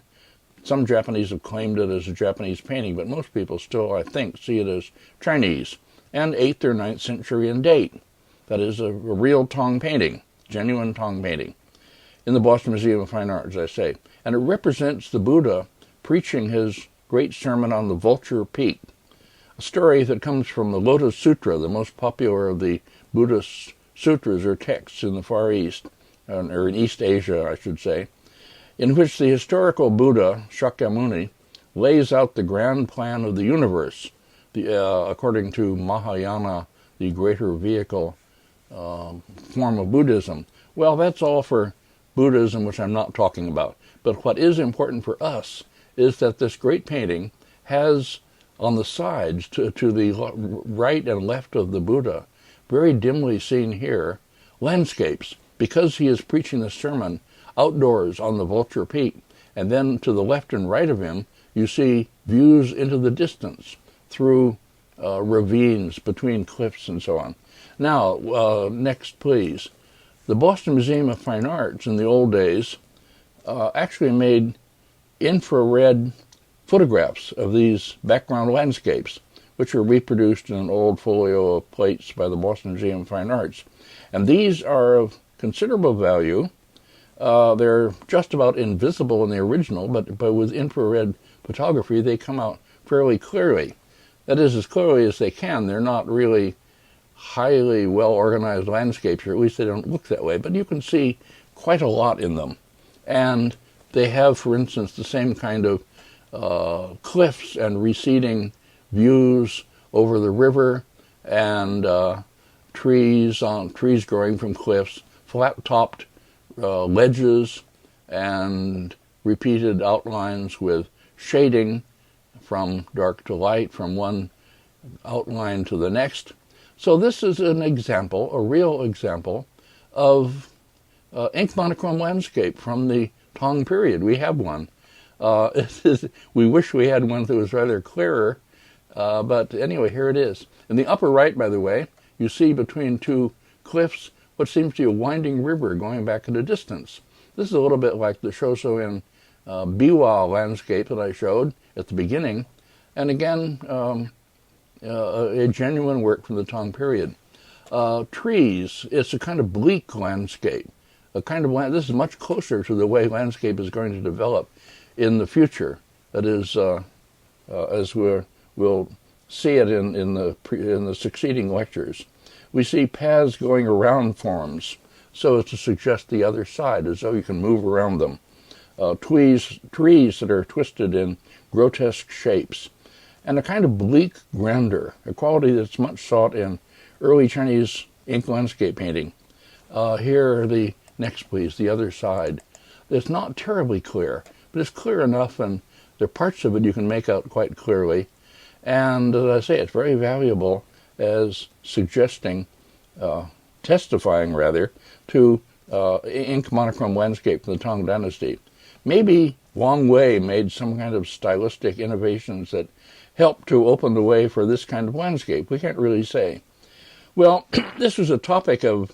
Some Japanese have claimed it as a Japanese painting, but most people still, I think, see it as Chinese, and 8th or 9th century in date. That is a real Tang painting, genuine Tang painting, in the Boston Museum of Fine Arts, as I say. And it represents the Buddha preaching his great sermon on the Vulture Peak, a story that comes from the Lotus Sutra, the most popular of the Buddhist sutras or texts in the Far East, or in East Asia, I should say, in which the historical Buddha, Shakyamuni, lays out the grand plan of the universe, according to Mahayana, the greater vehicle form of Buddhism. Well, that's all for Buddhism, which I'm not talking about. But what is important for us is that this great painting has on the sides, to the right and left of the Buddha, very dimly seen here, landscapes, because he is preaching the sermon outdoors on the Vulture Peak. And then to the left and right of him, you see views into the distance through ravines between cliffs and so on. Now, next, please. The Boston Museum of Fine Arts in the old days actually made infrared photographs of these background landscapes, which are reproduced in an old folio of plates by the Boston Museum of Fine Arts. And these are of considerable value. They're just about invisible in the original, but with infrared photography, they come out fairly clearly. That is, as clearly as they can. They're not really highly well-organized landscapes, or at least they don't look that way, but you can see quite a lot in them. And they have, for instance, the same kind of cliffs and receding views over the river, and trees growing from cliffs, flat-topped ledges, and repeated outlines with shading from dark to light, from one outline to the next. So this is an example, a real example, of ink-monochrome landscape from the Tang period. We have one. We wish we had one that was rather clearer, but anyway, here it is. In the upper right, by the way, you see between two cliffs what seems to be a winding river going back at a distance. This is a little bit like the Shoso-in Biwa landscape that I showed at the beginning, and again, a genuine work from the Tang period. Trees, it's a kind of bleak landscape. This is much closer to the way landscape is going to develop in the future. That is, as we'll see it in the succeeding lectures. We see paths going around forms, so as to suggest the other side, as though you can move around them. Trees that are twisted in grotesque shapes, and a kind of bleak grandeur, a quality that's much sought in early Chinese ink landscape painting. Here, next please, the other side. It's not terribly clear, but it's clear enough, and there are parts of it you can make out quite clearly. And as I say, it's very valuable as testifying to ink-monochrome landscape from the Tang Dynasty. Maybe Wang Wei made some kind of stylistic innovations that helped to open the way for this kind of landscape. We can't really say. Well, this was a topic of,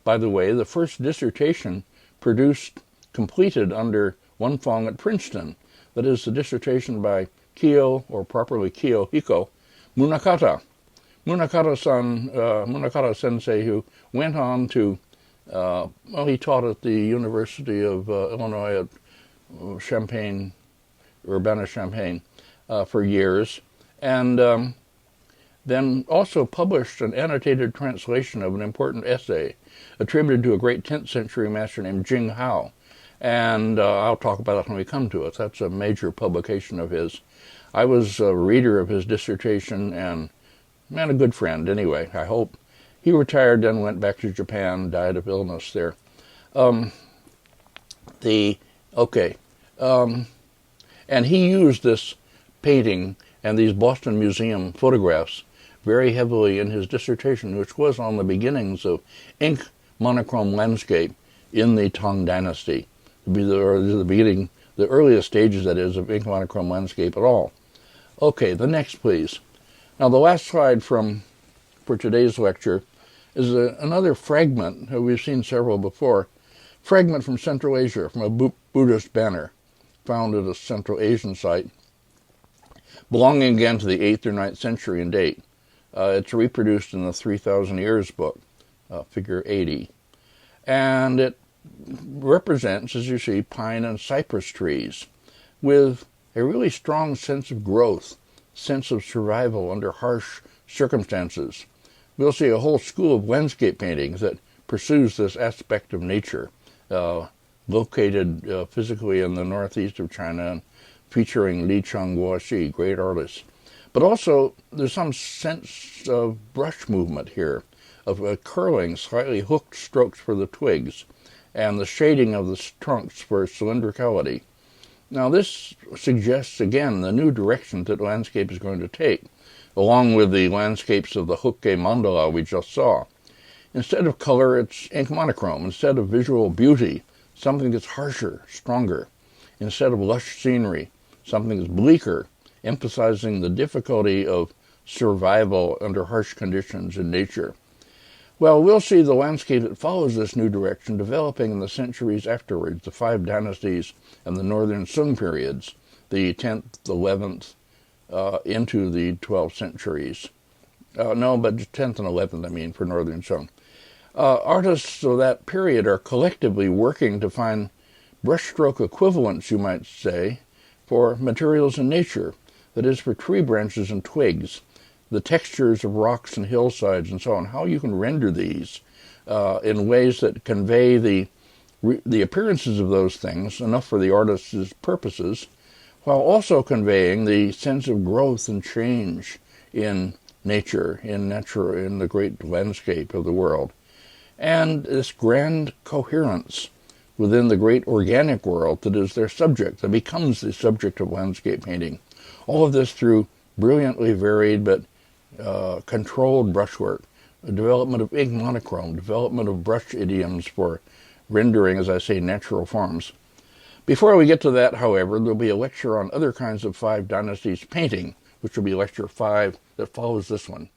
by the way, the first dissertation completed under Wenfang at Princeton. That is the dissertation by Kyo, or properly Kiyohiko, Munakata. Munakata sensei, who went on to, he taught at the University of Illinois at Champaign, Urbana-Champaign, for years, and then also published an annotated translation of an important essay attributed to a great 10th century master named Jing Hao. And I'll talk about it when we come to it. That's a major publication of his. I was a reader of his dissertation and a good friend anyway, I hope. He retired, then went back to Japan, died of illness there. And he used this painting and these Boston Museum photographs very heavily in his dissertation, which was on the beginnings of ink monochrome landscape in the Tang Dynasty. The beginning, the earliest stages, that is, of ink monochrome landscape at all. Okay, the next, please. Now, the last slide for today's lecture is another fragment. We've seen several before. Fragment from Central Asia, from a Buddhist banner found at a Central Asian site, belonging again to the 8th or 9th century in date. It's reproduced in the 3,000 Years book, figure 80. And it represents, as you see, pine and cypress trees with a really strong sense of growth, sense of survival under harsh circumstances. We'll see a whole school of landscape paintings that pursues this aspect of nature, located physically in the northeast of China and featuring Li Changguoxi, great artists. But also, there's some sense of brush movement here, of curling, slightly hooked strokes for the twigs, and the shading of the trunks for cylindricality. Now, this suggests, again, the new direction that landscape is going to take, along with the landscapes of the Hokke mandala we just saw. Instead of color, it's ink monochrome. Instead of visual beauty, something that's harsher, stronger. Instead of lush scenery, something that's bleaker, emphasizing the difficulty of survival under harsh conditions in nature. Well, we'll see the landscape that follows this new direction developing in the centuries afterwards, the 5 dynasties and the northern Sung periods, the 10th, 11th, into the 12th centuries. But 10th and 11th, for northern Sung. Artists of that period are collectively working to find brushstroke equivalents, you might say, for materials in nature, that is, for tree branches and twigs, the textures of rocks and hillsides and so on, how you can render these in ways that convey the the appearances of those things, enough for the artist's purposes, while also conveying the sense of growth and change in nature, in the great landscape of the world, and this grand coherence within the great organic world that is their subject, that becomes the subject of landscape painting. All of this through brilliantly varied but controlled brushwork, the development of ink-monochrome, development of brush idioms for rendering, as I say, natural forms. Before we get to that, however, there'll be a lecture on other kinds of 5 dynasties painting, which will be lecture 5 that follows this one.